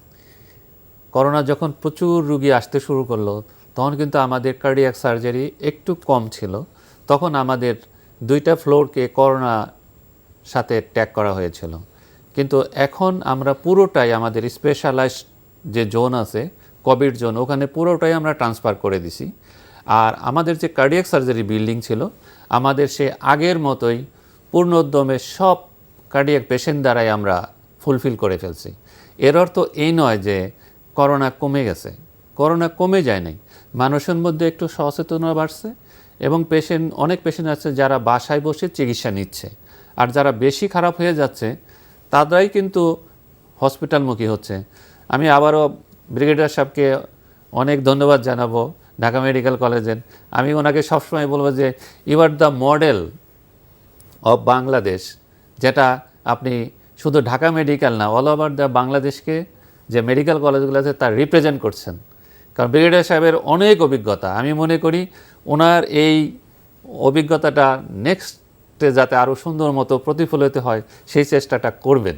করোনা যখন প্রচুর রুগী আসতে শুরু করলো তখন কিন্তু আমাদের কার্ডিয়াক সার্জারি একটু কম ছিল, তখন আমাদের দুইটা ফ্লোরকে করোনা সাথে ট্যাগ করা হয়েছিল। কিন্তু এখন আমরা পুরোটাই আমাদের স্পেশালাইজড যে জোন আছে কোভিড জোন, ওখানে পুরোটাই আমরা ট্রান্সফার করে দিছি। আর আমাদের যে কার্ডিয়াক সার্জারি বিল্ডিং ছিল আমাদের সে আগের মতোই পূর্ণোদ্যমে সব কার্ডিয়াক পেশেন্ট দ্বারাই আমরা ফুলফিল করে ফেলছি। এর অর্থ এই নয় যে করোনা কমে গেছে, করোনা কমে যায় নাই, মানুষের মধ্যে একটু সচেতনতা বাড়ছে এবং অনেক পেশেন্ট আছে যারা বাসায় বসে চিকিৎসা নিচ্ছে, আর যারা বেশি খারাপ হয়ে যাচ্ছে তারাই কিন্তু হসপিটালমুখী হচ্ছে। আমি আবারও ব্রিগেডিয়ার সাহেবকে অনেক ধন্যবাদ জানাবো, ঢাকা মেডিকেল কলেজের। আমি ওনাকে সবসময় বলবো যে you are the model of Bangladesh, যেটা আপনি শুধু ঢাকা মেডিকেল না, অল ওভার দ্য বাংলাদেশকে যে মেডিকেল কলেজগুলো আছে তার রিপ্রেজেন্ট করছেন। কারণ ব্রিগেডিয়ার সাহেবের অনেক অভিজ্ঞতা, আমি মনে করি ওনার এই অভিজ্ঞতাটা নেক্সটে যাতে আরও সুন্দর মতো প্রতিফলিত হয় সেই চেষ্টাটা করবেন।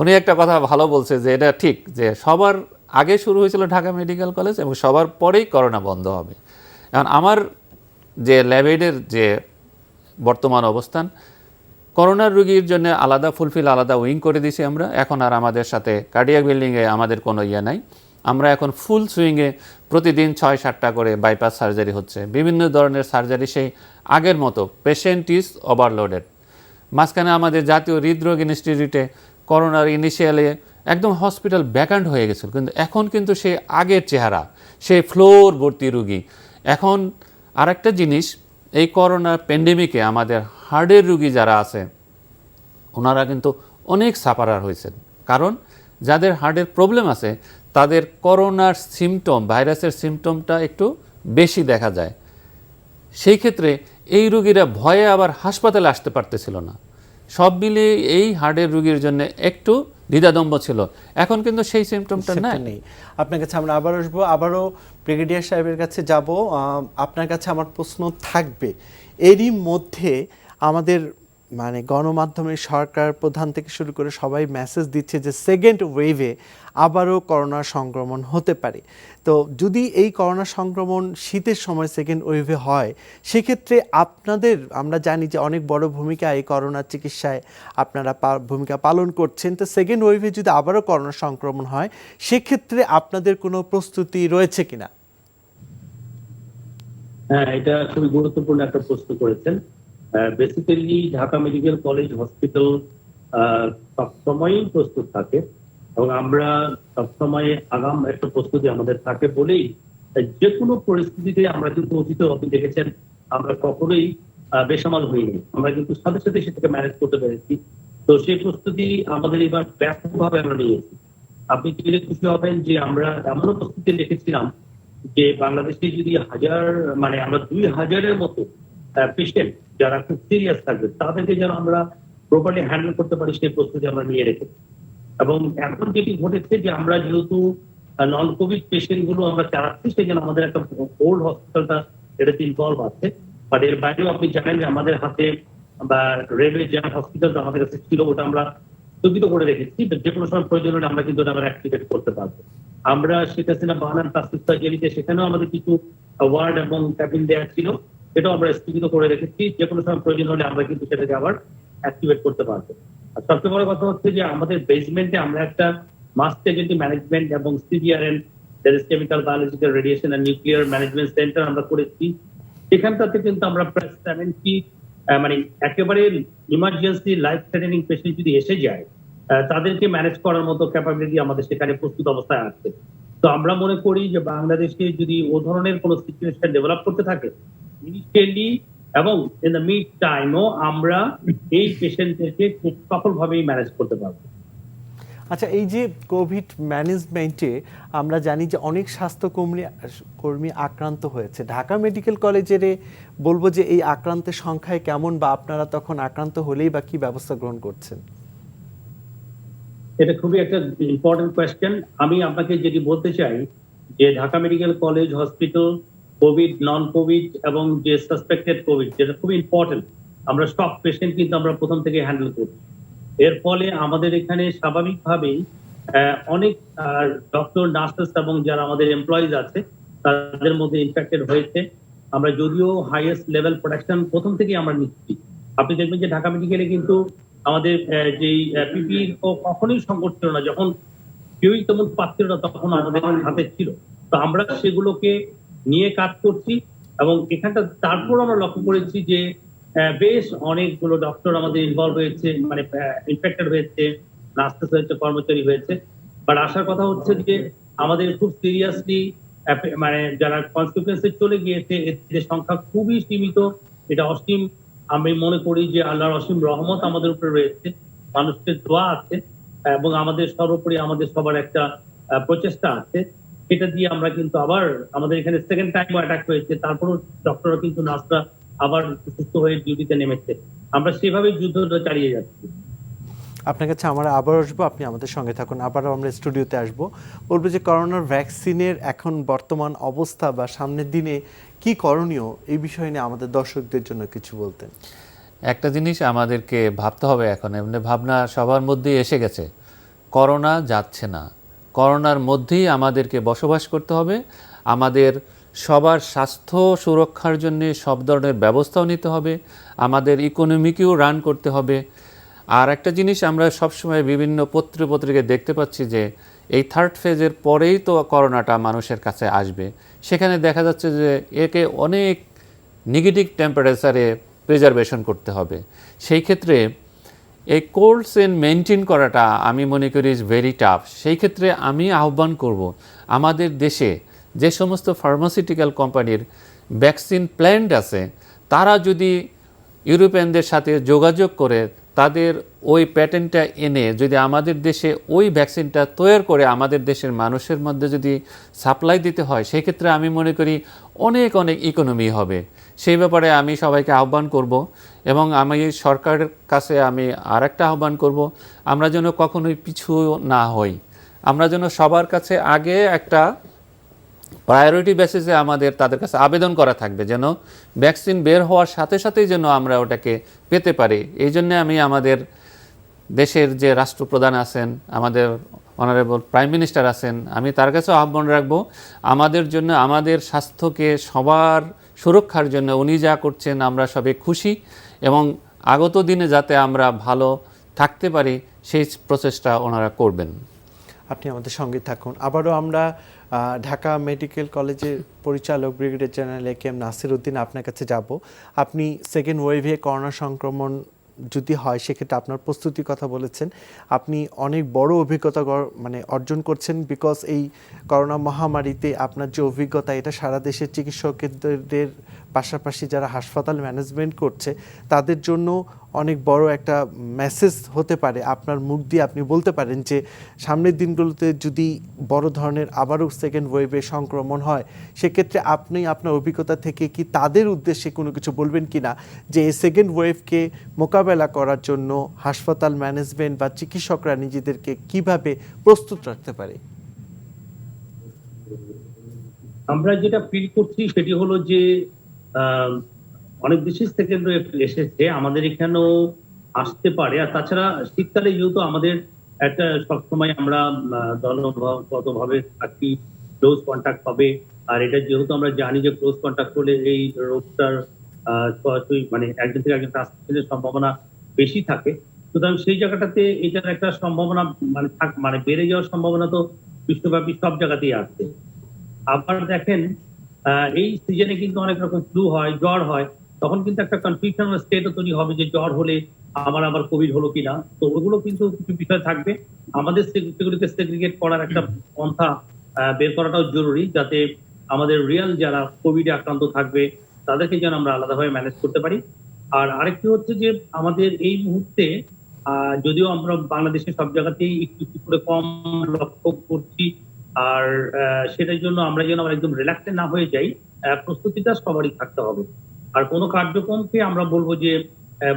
উনি একটা কথা ভালো বলছে যে এটা ঠিক যে সবার আগে শুরু হয়েছিল ঢাকা মেডিকেল কলেজ এবং সবার পরেই করোনা বন্ধ হবে। এখন আমার যে ল্যাবেডের যে বর্তমান অবস্থান, করোনার রোগীর জন্য আলাদা উইং করে দিয়েছি আমরা। এখন আর আমাদের সাথে কার্ডিয়াক বিল্ডিংয়ে আমাদের কোনো নাই। আমরা এখন ফুল সুইংয়ে প্রতিদিন 6-7টা করে বাইপাস সার্জারি হচ্ছে, বিভিন্ন ধরনের সার্জারি সেই আগের মতো। Patient is overloaded. মাঝখানে আমাদের জাতীয় হৃদরোগ ইনস্টিটিউটে করোনার ইনিশিয়ালে একদম হসপিটাল ভ্যাকান্ট হয়ে গেছিল, কিন্তু এখন কিন্তু সেই আগের চেহারা, সেই ফ্লোর ভর্তি রুগী। এখন আরেকটা জিনিস, এই করোনা প্যান্ডেমিকে আমাদের হার্টের রুগী যারা আছে ওনারা কিন্তু অনেক সাফারার হয়েছেন, কারণ যাদের হার্টের প্রবলেম আছে তাদের করোনার সিমটম, ভাইরাসের সিমটমটা একটু বেশি দেখা যায়। সেই ক্ষেত্রে এই রুগীরা ভয়ে আবার হাসপাতালে আসতে পারতেছিল না। সব মিলিয়ে এই হার্টের রুগীর জন্য একটু দ্বিধাদ্বন্দ্ব ছিল, এখন কিন্তু সেই সিমটমটা নেই। আপনার কাছে আমরা আবারও ব্রিগেডিয়ার সাহেবের কাছে যাব। আপনার কাছে আমার প্রশ্ন থাকবে, এরই মধ্যে আমাদের মানে গণমাধ্যমে সরকার প্রধান থেকে শুরু করে সবাই মেসেজ দিচ্ছে যে সেকেন্ড ওয়েভে আবারও করোনা সংক্রমণ হতে পারে। তো যদি এই করোনা সংক্রমণ শীতের সময় সেকেন্ড ওয়েভে হয়, সেক্ষেত্রে আমরা জানি যে অনেক বড় ভূমিকা এই করোনার চিকিৎসায় আপনারা ভূমিকা পালন করছেন। তো সেকেন্ড ওয়েভে যদি আবারও করোনা সংক্রমণ হয়, সেক্ষেত্রে আপনাদের কোনো প্রস্তুতি রয়েছে কিনা? হ্যাঁ, এটা খুবই গুরুত্বপূর্ণ একটা প্রশ্ন করেছেন। Basically Dhaka medical college hospital সবসময়ই প্রস্তুত থাকে এবং আমরা সবসময় আগাম একটা প্রস্তুতি আমাদের থাকে বলেই যে কোনো পরিস্থিতিতে আমরা কিন্তু অতীতে আপনি দেখেছেন আমরা কখনোই বেসামাল হইনি, আমরা কিন্তু সাথে সাথে সেটাকে ম্যানেজ করতে পেরেছি। তো সেই প্রস্তুতি আমাদের এবার ব্যাপকভাবে আমরা নিয়েছি। আপনি জেনে খুশি হবেন যে আমরা এমনও প্রস্তুতি রেখেছিলাম যে বাংলাদেশে যদি আমরা 2000-এর মতো পেশেন্ট যারা খুব সিরিয়াস থাকবে তাদেরকে যেন আমরা প্রপারলি হ্যান্ডেল করতে পারি সেই প্রস্তুতি আমরা নিয়ে রেখেছি। এবং এখন যেটি ঘটেছে যে আমরা যেহেতু নন কোভিড পেশেন্ট গুলো আমরা চালাচ্ছি, সেই জন্য আমাদের একটা ওল্ড হসপিটালটা এটাতে ইনভলভ আছে। বাট এর বাইরেও আপনি জানেন যে আমাদের হাতে বা রেলওয়ে যে হসপিটালটা আমাদের কাছে ছিল ওটা আমরা স্থগিত করে রেখেছি, যে কোনো সময় প্রয়োজন হলে আমরা কিন্তু ওটা অ্যাক্টিভেট করতে পারবো। আমরা শেখ হাসিনা বাহানান প্লাস্টিক সার্জারিতে সেখানেও আমাদের কিছু ওয়ার্ড এবং ক্যাবিন দেওয়া ছিল, এটাও আমরা স্থগিত করে রেখেছি। যে কোনো সময় প্রয়োজন হলে আমরা কিন্তু সেটাকে আবার অ্যাক্টিভেট করতে পারবো। আর সবচেয়ে বড় কথা হচ্ছে যে আমাদের বেসমেন্টে আমরা একটা মাস ক্যাজুয়ালিটি ম্যানেজমেন্ট এবং CBRN, chemical, biological, radiation and nuclear management centre আমরা করেছি। সেখানটাতে কিন্তু আমরা প্রায় 70 একেবারে ইমার্জেন্সি লাইফ থ্রেটেনিং পেশেন্ট যদি এসে যায় তাদেরকে ম্যানেজ করার মতো ক্যাপাবিলিটি আমাদের সেখানে প্রস্তুত অবস্থায় আছে। তো আমরা মনে করি যে বাংলাদেশে যদি ও ধরনের কোনো সিচুয়েশন ডেভেলপ করতে থাকে ইনিশিয়ালি এবং ইন দ্য মিড টাইমও আমরা এই পেশেন্টদেরকে খুব সফলভাবেই ম্যানেজ করতে পারবো। আচ্ছা, এই যে কোভিড ম্যানেজমেন্টে আমরা জানি যে অনেক কর্মী আক্রান্ত হয়েছে। ঢাকা মেডিকেল কলেজের বলবো যে এই আক্রান্তের সংখ্যায় কেমন, বা আপনারা তখন আক্রান্ত হলেই বা কি ব্যবস্থা গ্রহণ করছেন? এটা খুবই একটা ইম্পর্টেন্ট কোয়েশ্চেন। আমি আপনাকে যেটি বলতে চাই যে Dhaka medical college hospital covid, non covid এবং যে সাসপেক্টেড কোভিড, যেটা খুবই ইম্পর্টেন্ট, আমরা সব পেশেন্ট কিন্তু আমরা প্রথম থেকে হ্যান্ডেল করছি। এর ফলে আমাদের এখানে স্বাভাবিকভাবেই অনেক ডক্টর, নার্সেস এবং যারা আমাদের এমপ্লয়িজ আছে তাদের মধ্যে ইনফেক্টেড হয়েছে। আমরা যদিও হাইয়েস্ট লেভেল প্রোটেকশন প্রথম থেকেই আমরা নিচ্ছি। আপনি দেখবেন যে ঢাকা মেডিকেলে কিন্তু আমাদের যেই পিপি কখনোই সংকট ছিল না, যখন কেউই তেমন পাচ্ছিল না তখন আমাদের হাতে ছিল। তো আমরা সেগুলোকে নিয়ে কাজ করছি এবং এখানটা তারপর আমরা লক্ষ্য করেছি যে বেশ অনেকগুলো ডক্টর আমাদের ইনভলভ হয়েছে, মানে ইনফেক্টেড হয়েছে, নার্সেস হয়েছে, কর্মচারী হয়েছে। বাট আসার কথা হচ্ছে যে আমাদের খুব সিরিয়াসলি মানে যারা কনসিকুয়েন্সে চলে গিয়েছে এদের সংখ্যা খুবই সীমিত। এটা অসীম, আমি মনে করি যে আল্লাহর অসীম রহমত আমাদের উপরে রয়েছে, মানুষের দোয়া আছে এবং আমাদের সর্বোপরি আমাদের সবার একটা প্রচেষ্টা আছে। সেটা দিয়ে আমরা কিন্তু আবার আমাদের এখানে সেকেন্ড টাইমও অ্যাটাক হয়েছে, তারপরও ডক্টররা কিন্তু নার্সরা আবার সুস্থ হয়ে ডিউটিতে নেমেছে। আমরা সেভাবেই যুদ্ধটা চালিয়ে যাচ্ছি। আপনার কাছে আমরা আবার আসবো, আপনি আমাদের সঙ্গে থাকুন। আবারও আমরা স্টুডিওতে আসবো, বলবো যে করোনার ভ্যাকসিনের এখন বর্তমান অবস্থা বা সামনের দিনে কি করণীয়, এই বিষয় নিয়ে আমাদের দর্শকদের জন্য কিছু বলতেন। একটা জিনিস আমাদেরকে ভাবতে হবে এখন, এমনি ভাবনা সবার মধ্যেই এসে গেছে, করোনা যাচ্ছে না, করোনার মধ্যেই আমাদেরকে বসবাস করতে হবে। আমাদের সবার স্বাস্থ্য সুরক্ষার জন্য সব ধরনের ব্যবস্থাও নিতে হবে, আমাদের ইকোনমিকেও রান করতে হবে। আর একটা জিনিস আমরা সবসময় বিভিন্ন পত্রিকায় দেখতে পাচ্ছি যে এই থার্ড ফেজের পরেই তো করোনাটা মানুষের কাছে আসবে। সেখানে দেখা যাচ্ছে যে একে অনেক নেগেটিভ টেম্পারেচারে প্রিজারভেশন করতে হবে। সেই ক্ষেত্রে এই কোল্ড চেইন মেনটেন করাটা আমি মনে করি ইজ ভেরি টাফ। সেই ক্ষেত্রে আমি আহ্বান করব আমাদের দেশে যে সমস্ত ফার্মাসিউটিক্যাল কোম্পানির ভ্যাকসিন প্ল্যান্ট আছে তারা যদি ইউরোপিয়ানদের সাথে যোগাযোগ করে তাদের ওই প্যাটেন্টটা এনে যদি আমাদের দেশে ওই ভ্যাকসিনটা তৈরি করে আমাদের দেশের মানুষের মধ্যে যদি সাপ্লাই দিতে হয়, সেই ক্ষেত্রে আমি মনে করি অনেক ইকোনমি হবে। সেই ব্যাপারে আমি সবাইকে আহ্বান করব এবং আমি সরকারের কাছে আমি আরেকটা আহ্বান করব, আমরা যেন কখনোই পিছু না হই, আমরা যেন সবার কাছে আগে একটা প্রায়োরিটি বেসিসে আমাদের তাদের কাছে আবেদন করা থাকবে, যেন ভ্যাকসিন বের হওয়ার সাথে সাথেই যেন আমরা ওটাকে পেতে পারি। এই জন্যে আমি আমাদের দেশের যে রাষ্ট্রপ্রধান আছেন, আমাদের অনারেবল প্রাইম মিনিস্টার আছেন, আমি তার কাছেও আহ্বান রাখবো আমাদের জন্য, আমাদের স্বাস্থ্যকে সবার সুরক্ষার জন্য উনি যা করছেন আমরা সবাই খুশি এবং আগত দিনে যাতে আমরা ভালো থাকতে পারি সেই প্রচেষ্টা ওনারা করবেন। আপনি আমাদের সঙ্গে থাকুন। আবারও আমরা ঢাকা মেডিকেল কলেজের পরিচালক brigadier general A K M. Nasir Uddin আপনার কাছে যাব। আপনি সেকেন্ড ওয়েভে করোনা সংক্রমণ যদি হয় সেক্ষেত্রে আপনার প্রস্তুতির কথা বলেছেন। আপনি অনেক বড় অভিজ্ঞতা অর্জন করছেন, বিকজ এই করোনা মহামারীতে আপনার যে অভিজ্ঞতা এটা সারা দেশের চিকিৎসকদের পাশাপাশি যারা হাসপাতাল ম্যানেজমেন্ট করছে তাদের জন্য অনেক বড় একটা মেসেজ হতে পারে। আপনার মুখ দিয়ে আপনি বলতে পারেন যে সামনের দিনগুলোতে যদি বড় ধরনের আবারও সেকেন্ড ওয়েভে সংক্রমণ হয় সেক্ষেত্রে আপনি আপনার অভিজ্ঞতা থেকে কি তাদের উদ্দেশ্যে কোনো কিছু বলবেন কি না, যে এই সেকেন্ড ওয়েভকে মোকাবেলা করার জন্য হাসপাতাল ম্যানেজমেন্ট বা চিকিৎসকরা নিজেদেরকে কিভাবে প্রস্তুত রাখতে পারে? আমরা যেটা ফিল করছি সেটি হলো যে অনেক বেশি সেকেন্ড ওয়েভ এসেছে, আমাদের এখানেও আসতে পারে। আর তাছাড়া শীতকালে যেহেতু আমাদের একটা সবসময় আমরা দলগতভাবে থাকি, ক্লোজ কন্ট্যাক্ট হবে, আর এটা যেহেতু আমরা জানি যে ক্লোজ কন্ট্যাক্ট হলে এই রোগটার একজন থেকে একজন ট্রান্সমিশনের সম্ভাবনা বেশি থাকে, সুতরাং সেই জায়গাটাতে এটার একটা সম্ভাবনা বেড়ে যাওয়ার সম্ভাবনা তো বিশ্বব্যাপী সব জায়গাতেই আছে। আবার দেখেন এই সিজনে কিন্তু অনেক রকম ফ্লু হয়, জ্বর হয়, তখন কিন্তু একটা কনফিউশন স্টেটও তৈরি হবে যে জ্বর হলে আমার আবার কোভিড হলো কিনা। তো ওগুলো কিন্তু কিছু বিষয় থাকবে। আমাদের সেগুলিকে সেগ্রিগেট করার একটা পন্থা বের করাটাও জরুরি, যাতে আমাদের রিয়েল যারা কোভিডে আক্রান্ত থাকবে তাদেরকে যেন আমরা আলাদাভাবে ম্যানেজ করতে পারি। আর আরেকটি হচ্ছে যে আমাদের এই মুহূর্তে যদিও আমরা বাংলাদেশের সব জায়গাতেই একটু একটু করে কম লক্ষ্য করছি, আর সেটার জন্য আমরা যেন একদম রিল্যাক্সে না হয়ে যাই, প্রস্তুতিটা সবারই থাকতে হবে। আর কোনো কার্যক্রমকে আমরা বলবো যে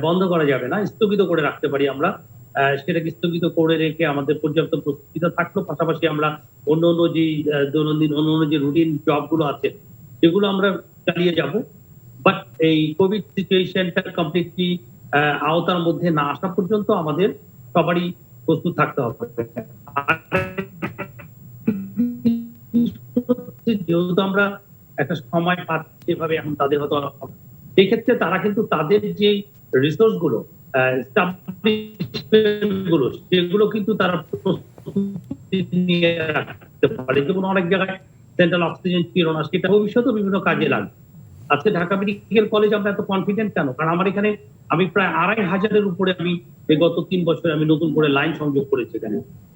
বন্ধ করা যাবে না, স্থগিত করে রাখতে পারি আমরা। সেটাকে স্থগিত করে রেখে আমাদের পর্যাপ্ত প্রস্তুতিটা থাকলো, পাশাপাশি আমরা অন্য অন্য যে দৈনন্দিন অন্য অন্য যে রুটিন জবগুলো আছে সেগুলো আমরা চালিয়ে যাব। বাট এই কোভিড সিচুয়েশনটা কমপ্লিটলি আওতার মধ্যে না আসা পর্যন্ত আমাদের সবারই প্রস্তুত থাকতে হবে। যেহেতু আমরা একটা সময় পাচ্ছি এভাবে, এখন তাদের হয়তো সেক্ষেত্রে তারা কিন্তু তাদের যে রিসোর্স গুলো গুলো সেগুলো কিন্তু তারা প্রস্তুতি নিয়ে রাখতে পারে। যেমন অনেক জায়গায় সেন্ট্রাল অক্সিজেন ছিল না, সেটা ভবিষ্যতে বিভিন্ন কাজে লাগবে। আজকে ঢাকা মেডিকেল কলেজ আমরা এত কনফিডেন্ট কেন? কারণ আমার এখানে আমি প্রায় ২৫০০-এর উপরে আমি এই গত ৩ বছরে আমি নতুন করে লাইন সংযোগ করেছি।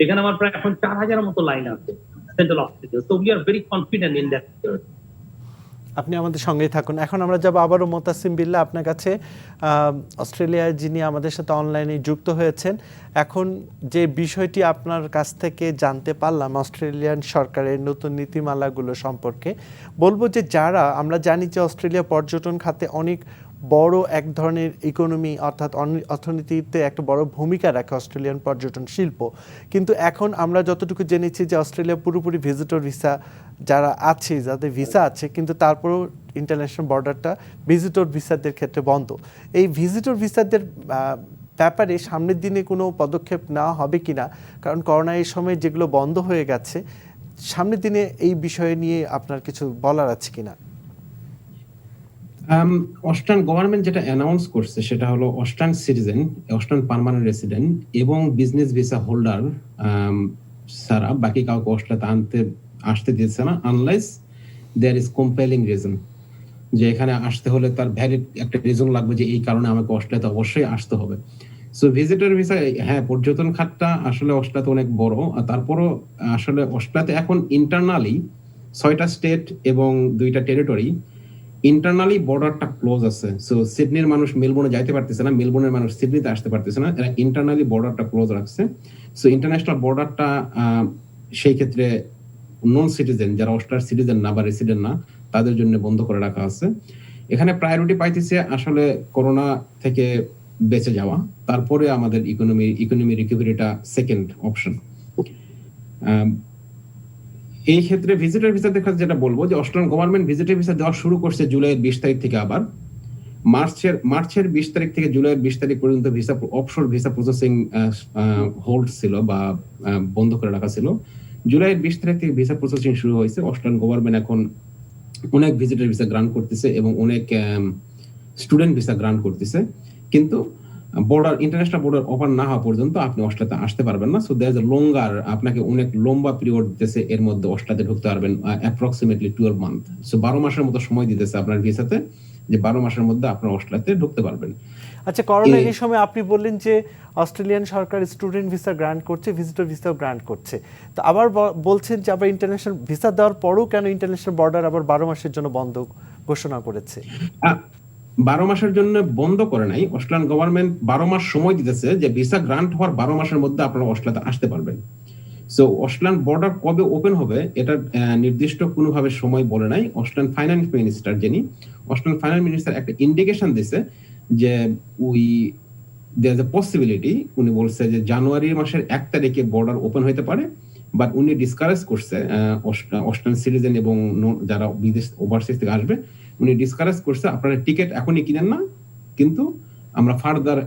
এখানে আমার প্রায় এখন ৪,০০০-এর মতো লাইন আছে central oxygen. So we are very confident in that. আপনি আমাদের সঙ্গেই থাকুন। এখন আমরা যাব আবারও মোতাসিম বিল্লাহ আপনার কাছে। অস্ট্রেলিয়ায় যিনি আমাদের সাথে অনলাইনে যুক্ত হয়েছেন, এখন যে বিষয়টি আপনার কাছ থেকে জানতে পারলাম অস্ট্রেলিয়ান সরকারের নতুন নীতিমালাগুলো সম্পর্কে, বলবো যে যারা আমরা জানি যে অস্ট্রেলিয়া পর্যটন খাতে অনেক বড় এক ধরনের ইকোনমি অর্থাৎ অর্থনীতিতে একটা বড় ভূমিকা রাখে অস্ট্রেলিয়ান পর্যটন শিল্প, কিন্তু এখন আমরা যতটুকু জেনেছি যে অস্ট্রেলিয়া পুরোপুরি ভিজিটর ভিসা যারা আছে, যাদের ভিসা আছে, কিন্তু তারপরেও ইন্টারন্যাশনাল বর্ডারটা ভিজিটর ভিসাদের ক্ষেত্রে বন্ধ। এই ভিজিটর ভিসাদের ব্যাপারে সামনের দিনে কোনো পদক্ষেপ নেওয়া হবে কিনা, কারণ করোনা এই সময় যেগুলো বন্ধ হয়ে গেছে, সামনের দিনে এই বিষয়ে নিয়ে আপনার কিছু বলার আছে কিনা? অস্ট্রেলিয়ান গভর্নমেন্ট যেটা অ্যানাউন্স করছে সেটা হলো Australian citizen, Australian permanent resident এবং বিজনেস ভিসা হোল্ডার ছাড়া বাকি কাউকে অস্ট্রেলিয়াতে আসতে দিচ্ছে না, unless there is compelling reason, যে এখানে আসতে হলে তার ভ্যালিড একটা রিজন লাগবে যে এই কারণে আমাকে অস্ট্রেলিয়াতে অবশ্যই আসতে হবে। সো ভিজিটর ভিসা, হ্যাঁ, পর্যটন খাতটা আসলে অস্ট্রেলিয়াতে অনেক বড়, আর তারপরও আসলে অস্ট্রেলিয়াতে এখন ইন্টারনালি 6টা স্টেট এবং 2টা টেরিটরি ইন্টারনালি বর্ডারটা ক্লোজ আছে। সো সিডনির মানুষ মেলবোর্নে যাইতে পারতেছে না, মেলবোর্নের মানুষ সিডনিতে আসতে পারতেছে না, এরা ইন্টারনালি বর্ডারটা ক্লোজ রাখছে। সো ইন্টারন্যাশনাল বর্ডারটা সেই ক্ষেত্রে নন সিটিজেন, যারা অস্ট্রেলিয়ার সিটিজেন না বা রেসিডেন্ট না, তাদের জন্য বন্ধ করে রাখা আছে। এখানে প্রায়োরিটি পাইতেছে আসলে করোনা থেকে বেঁচে যাওয়া, তারপরে আমাদের ইকোনমি রিকভারিটা সেকেন্ড অপশন। এই ক্ষেত্রে ভিজিটর ভিসা দেখা যেটা বলবো যে অস্ট্রেলিয়ান গভর্নমেন্ট ভিজিটর ভিসা দেওয়া শুরু করছে জুলাইয়ের 20 তারিখ থেকে, আবার মার্চের 20 তারিখ থেকে জুলাইয়ের 20 তারিখ পর্যন্ত visa offshore visa processing hold ছিল বা বন্ধ করে রাখা ছিল। জুলাইয়ের 20 তারিখ থেকে ভিসা প্রসেসিং শুরু হয়েছে। অস্ট্রেলিয়ান গভর্নমেন্ট এখন অনেক ভিজিটর ভিসা গ্রান্ট করতেছে এবং অনেক স্টুডেন্ট ভিসা গ্রান্ট করতেছে, কিন্তু ইন্টারন্যাশনাল বর্ডার ওপেন না হওয়া পর্যন্ত আপনি অস্ট্রেলিয়াতে আসতে পারবেন না। সো দেয়ার ইজ এ লঙ্গার, আপনাকে অনেক লম্বা পিরিয়ড দিতেছে, এর মধ্যে অস্ট্রেলিয়াতে ঢুকতে পারবেন অ্যাপ্রক্সিমেটলি 12 মান্থ। সো 12 মাসের মতো সময় দিতেছে আপনার ভিসাতে, যে 12 মাসের মধ্যে আপনার অস্ট্রেলিয়াতে ঢুকতে পারবেন। আচ্ছা, করোনা এই সময় আপনি বললেন যে অস্ট্রেলিয়ান সরকার স্টুডেন্ট ভিসা গ্রান্ট করছে, ভিজিটর ভিসাও গ্রান্ট করছে, তো আবার বলছেন যে আবার ইন্টারন্যাশনাল ভিসা দেওয়ার পরেও কেন ইন্টারন্যাশনাল বর্ডার আবার 12 মাসের জন্য বন্ধ ঘোষণা করেছে? 12 মাসের জন্য বন্ধ করে নাই, অস্ট্রেলিয়ান গভর্নমেন্ট 12 মাস সময় দিতেছে যে ভিসা গ্রান্ট হওয়ার 12 মাসের মধ্যে আপনারা অস্ট্রেলিয়াতে আসতে পারবেন। সো অস্ট্রেলিয়ান বর্ডার কবে ওপেন হবে এটা নির্দিষ্ট কোনোভাবে সময় বলে নাই। অস্ট্রেলিয়ান ফাইন্যান্স মিনিস্টার একটা ইন্ডিকেশন দিছে যে দেয়ার ইজ এ পসিবিলিটি, উনি বলছে যে জানুয়ারি মাসের 1 তারিখে বর্ডার ওপেন হইতে পারে, বাট উনি ডিসকারেজ করছে অস্ট্রেলিয়ান সিটিজেন এবং যারা বিদেশ ওভারসিজ থেকে আসবে, উনি ডিসকারেজ করছে আপনারা টিকিট এখনই কিনেন না, কিন্তু আমরা ফার্দার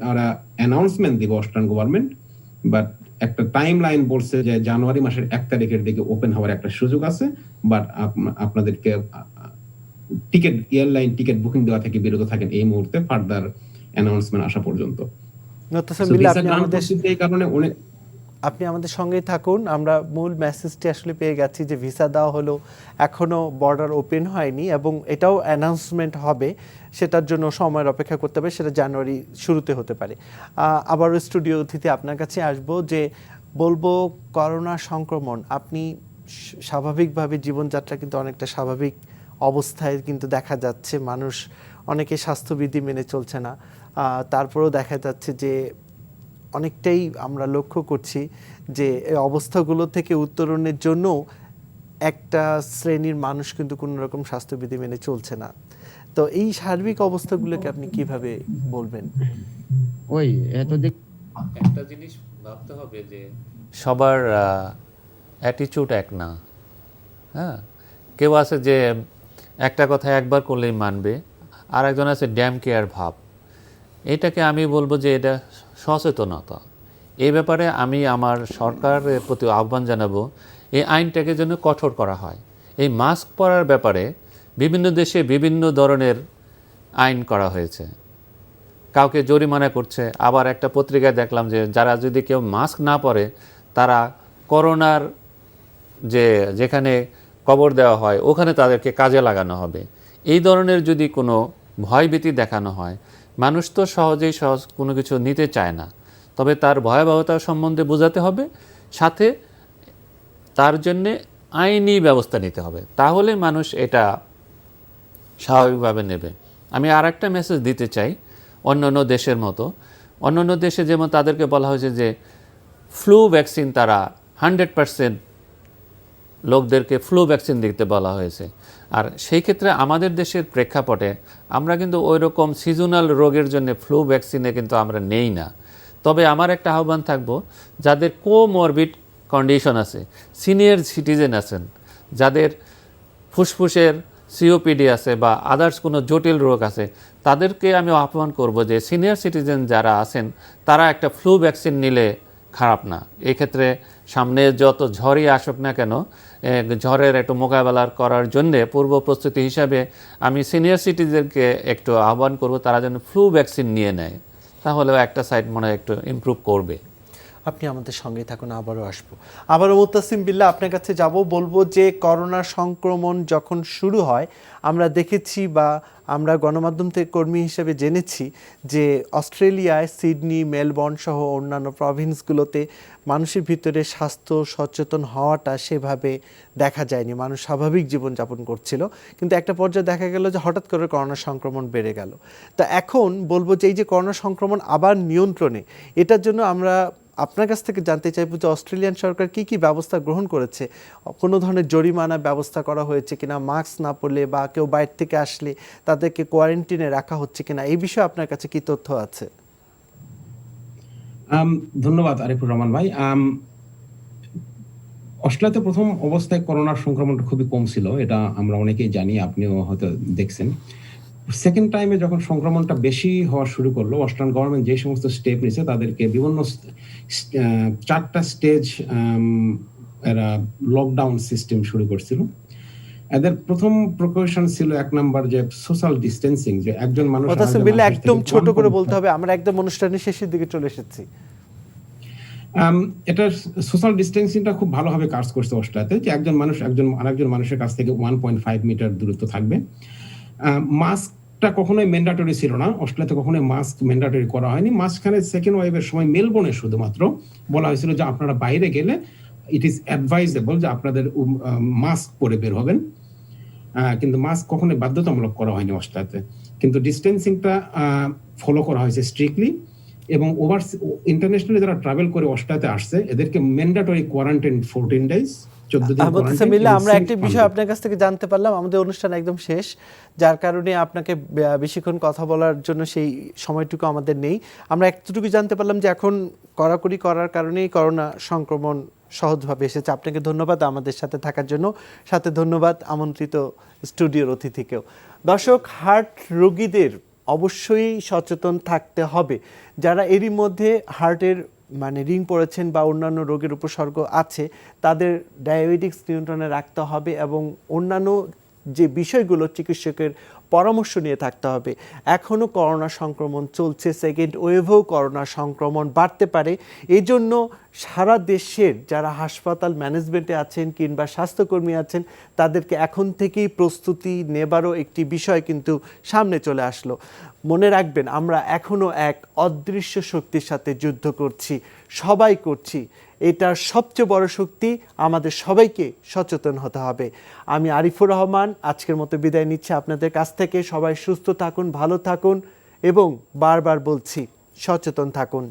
অ্যানাউন্সমেন্ট দিব অস্ট্রেলিয়ান গভর্নমেন্ট, বাট একটা টাইম লাইন বলছে যে জানুয়ারি মাসের 1 তারিখের দিকে ওপেন হওয়ার একটা সুযোগ আছে, বাট আপনাদেরকে এয়ারলাইন টিকিট বুকিং দেওয়া থেকে বিরত থাকেন এই মুহূর্তে ফার্দার অ্যানাউন্সমেন্ট আসা পর্যন্ত। এই কারণে আপনি আমাদের সঙ্গেই থাকুন। আমরা মূল মেসেজটি আসলে পেয়ে গেছি যে ভিসা দেওয়া হলো, এখনও বর্ডার ওপেন হয়নি এবং এটাও অ্যানাউন্সমেন্ট হবে, সেটার জন্য সময়ের অপেক্ষা করতে হবে, সেটা জানুয়ারি শুরুতে হতে পারে। আবারও স্টুডিও অতিথি আপনার কাছে আসবো, যে বলবো করোনা সংক্রমণ, আপনি স্বাভাবিকভাবে জীবনযাত্রা কিন্তু অনেকটা স্বাভাবিক অবস্থায় কিন্তু দেখা যাচ্ছে, মানুষ অনেকে স্বাস্থ্যবিধি মেনে চলছে না, তারপরেও দেখা যাচ্ছে যে অনেকটাই আমরা লক্ষ্য করছি যে এই অবস্থাগুলো থেকে উত্তরণের জন্য একটা শ্রেণীর মানুষ কিন্তু কোনো রকম স্বাস্থ্যবিধি মেনে চলছে না। তো এই সার্বিক অবস্থাগুলোকে আপনি কিভাবে বলবেন? ওই এত দিক একটা জিনিস ভাবতে হবে যে সবার অ্যাটিটিউড এক না। হ্যাঁ, কেউ আছে যে একটা কথা একবার করলেই মানবে, আর একজন আছে ড্যাম কেয়ার ভাব। এটাকে আমি বলবো যে এটা সচেতনতা। এই ব্যাপারে আমি আমার সরকারের প্রতি আহ্বান জানাবো, এই আইনটাকে যেন কঠোর করা হয়। এই মাস্ক পরার ব্যাপারে বিভিন্ন দেশে বিভিন্ন ধরনের আইন করা হয়েছে, কাউকে জরিমানা করছে। আবার একটা পত্রিকায় দেখলাম যে যারা যদি কেউ মাস্ক না পরে, তারা করোনার যেখানে কবর দেওয়া হয় ওখানে তাদেরকে কাজে লাগানো হবে। এই ধরনের যদি কোনো ভয়ভীতি দেখানো হয়, মানুষ তো সহজেই কোনো কিছু নিতে চায় না, তবে তার ভয়াবহতা সম্বন্ধে বোঝাতে হবে, সাথে তার জন্যে আইনি ব্যবস্থা নিতে হবে, তাহলে মানুষ এটা স্বাভাবিকভাবে নেবে। আমি আর একটা মেসেজ দিতে চাই, অন্যান্য দেশের মতো, অন্যান্য দেশে যেমন তাদেরকে বলা হয়েছে যে ফ্লু ভ্যাকসিন, তারা 100% লোকদেরকে ফ্লু ভ্যাকসিন দিতে বলা হয়েছে। আর সেই ক্ষেত্রে আমাদের দেশের প্রেক্ষাপটে আমরা কিন্তু ওই রকম সিজনাল রোগের জন্য ফ্লু ভ্যাকসিনে কিন্তু আমরা নেই না। তবে আমার একটা আহ্বান থাকবো, যাদের কোমরবিড কন্ডিশন আছে, সিনিয়র সিটিজেন আছেন, যাদের ফুসফুসের সিওপিডি আছে বা আদার্স কোনো জটিল রোগ আছে, তাদেরকে আমি আহ্বান করব যে সিনিয়র সিটিজেন যারা আছেন তারা একটা ফ্লু ভ্যাকসিন নিলে খারাপ না। এক্ষেত্রে সামনে যত ঝড়ই আসুক না কেন, ঝড়ের একটু মোকাবেলা করার জন্যে পূর্ব প্রস্তুতি হিসাবে আমি সিনিয়র সিটিজেনকে একটু আহ্বান করব তারা যেন ফ্লু ভ্যাকসিন নিয়ে নেয়, তাহলেও একটা সাইড মনে হয় একটু ইমপ্রুভ করবে। আপনি আমাদের সঙ্গেই থাকুন, আবারও আসবো। আবারও মুত্তাসিম বিল্লাহ আপনার কাছে যাব, বলবো যে করোনা সংক্রমণ যখন শুরু হয়, আমরা দেখেছি বা আমরা গণমাধ্যম থেকে কর্মী হিসেবে জেনেছি যে অস্ট্রেলিয়ায় সিডনি, মেলবোর্ন সহ অন্যান্য প্রভিন্সগুলোতে মানুষের ভিতরে স্বাস্থ্য সচেতন হওয়াটা সেভাবে দেখা যায়নি, মানুষ স্বাভাবিক জীবনযাপন করছিল, কিন্তু একটা পর্যায়ে দেখা গেল যে হঠাৎ করে করোনা সংক্রমণ বেড়ে গেল। তা এখন বলবো যে এই যে করোনা সংক্রমণ আবার নিয়ন্ত্রণে, এটার জন্য আমরা আপনার কাছ থেকে জানতে চাইব যে অস্ট্রেলিয়ান সরকার কি কি ব্যবস্থা গ্রহণ করেছে, কোনো ধরনের জরিমানা ব্যবস্থা করা হয়েছে কিনা, মাস্ক না পরলে বা কেউ বাইরে থেকে আসলে তাদেরকে কোয়ারেন্টিনে রাখা হচ্ছে কিনা, এই বিষয়ে আপনার কাছে কি তথ্য আছে? ধন্যবাদ আরিফুর রহমান ভাই। অস্ট্রেলিয়াতে প্রথম অবস্থায় করোনার সংক্রমণটা খুবই কম ছিল, এটা আমরা অনেকেই জানি, আপনিও হয়তো দেখছেন। সেকেন্ড টাইমে যখন সংক্রমণটা বেশি হওয়া শুরু করলো, অস্ট্রেলিয়ান গভর্নমেন্ট যে সমস্ত স্টেপ নিয়েছে, তাদেরকে বিভিন্ন 4টা স্টেজ এরা লকডাউন সিস্টেম শুরু করছিল। এদের প্রথম প্রিকশন ছিল 1 নাম্বার যে সোশ্যাল ডিস্টেন্সিং, যে একজন মানুষ একদম ছোট করে বলতে হবে, আমরা একদম অনুষ্ঠানের শেষের দিকে চলে এসেছি। এটা সোশ্যাল ডিস্টেন্সিংটা খুব ভালোভাবে কাজ করছে অস্ট্রেলিয়াতে, যে একজন মানুষ আরেকজন মানুষের কাছ থেকে 1.5 মিটার দূরত্ব থাকবে। মাস্কটা কখনোই ম্যান্ডেটরি ছিল না, অস্ট্রেলিয়াতে কখনোই মাস্ক ম্যান্ডেটরি করা হয়নি। মাঝখানে সেকেন্ড ওয়েভের সময় মেলবোর্নে শুধুমাত্র বলা হয়েছিল যে আপনারা বাইরে গেলে ইট ইজ অ্যাডভাইজেবল যে আপনাদের মাস্ক পরে বের হবেন, কিন্তু মাস্ক কখনোই বাধ্যতামূলক করা হয়নি অস্ট্রেলিয়াতে। কিন্তু ডিস্টেন্সিংটা ফলো করা হয়েছে স্ট্রিক্টলি, এবং ইন্টারন্যাশনালি যারা ট্রাভেল করে অস্ট্রেলিয়াতে আসছে এদেরকে ম্যান্ডেটরি কোয়ারেন্টাইন 14 ডেজ, 14 দিন কোয়ারেন্টাইন। আমরা একটি বিষয় আপনার কাছ থেকে জানতে পারলাম, আমাদের অনুষ্ঠান একদম শেষ, যার কারণে আপনাকে বেশিক্ষণ কথা বলার জন্য সেই সময়টুকু আমাদের নেই। আমরা এতটুকু জানতে পারলাম যে এখন কড়াকড়ি করার কারণেই করোনা সংক্রমণ সহজভাবে এসেছে। আপনাকে ধন্যবাদ আমাদের সাথে থাকার জন্য, সাথে ধন্যবাদ আমন্ত্রিত স্টুডিওর অতিথিকেও। দর্শক, হার্ট রোগীদের অবশ্যই সচেতন থাকতে হবে, যারা এরই মধ্যে হার্টের রিং পড়েছেন বা অন্যান্য রোগের উপসর্গ আছে, তাদের ডায়াবেটিক্স নিয়ন্ত্রণে রাখতে হবে এবং অন্যান্য যে বিষয়গুলো চিকিৎসকের পরামর্শ নিয়ে থাকতে হবে। এখনও করোনা সংক্রমণ চলছে, সেকেন্ড ওয়েভেও করোনা সংক্রমণ বাড়তে পারে। এই জন্য সারা দেশের যারা হাসপাতাল ম্যানেজমেন্টে আছেন কিংবা স্বাস্থ্যকর্মী আছেন তাদেরকে এখন থেকেই প্রস্তুতি নেবারও একটি বিষয় কিন্তু সামনে চলে আসলো। মনে রাখবেন, আমরা এখনও এক অদৃশ্য শক্তির সাথে যুদ্ধ করছি, সবাই করছি। এটার সবচেয়ে বড় শক্তি আমাদের সবাইকে সচেতন হতে হবে। আমি আরিফুর রহমান আজকের মতো বিদায় নিচ্ছি আপনাদের কাছ থেকে। সবাই সুস্থ থাকুন, ভালো থাকুন এবং বারবার বলছি সচেতন থাকুন।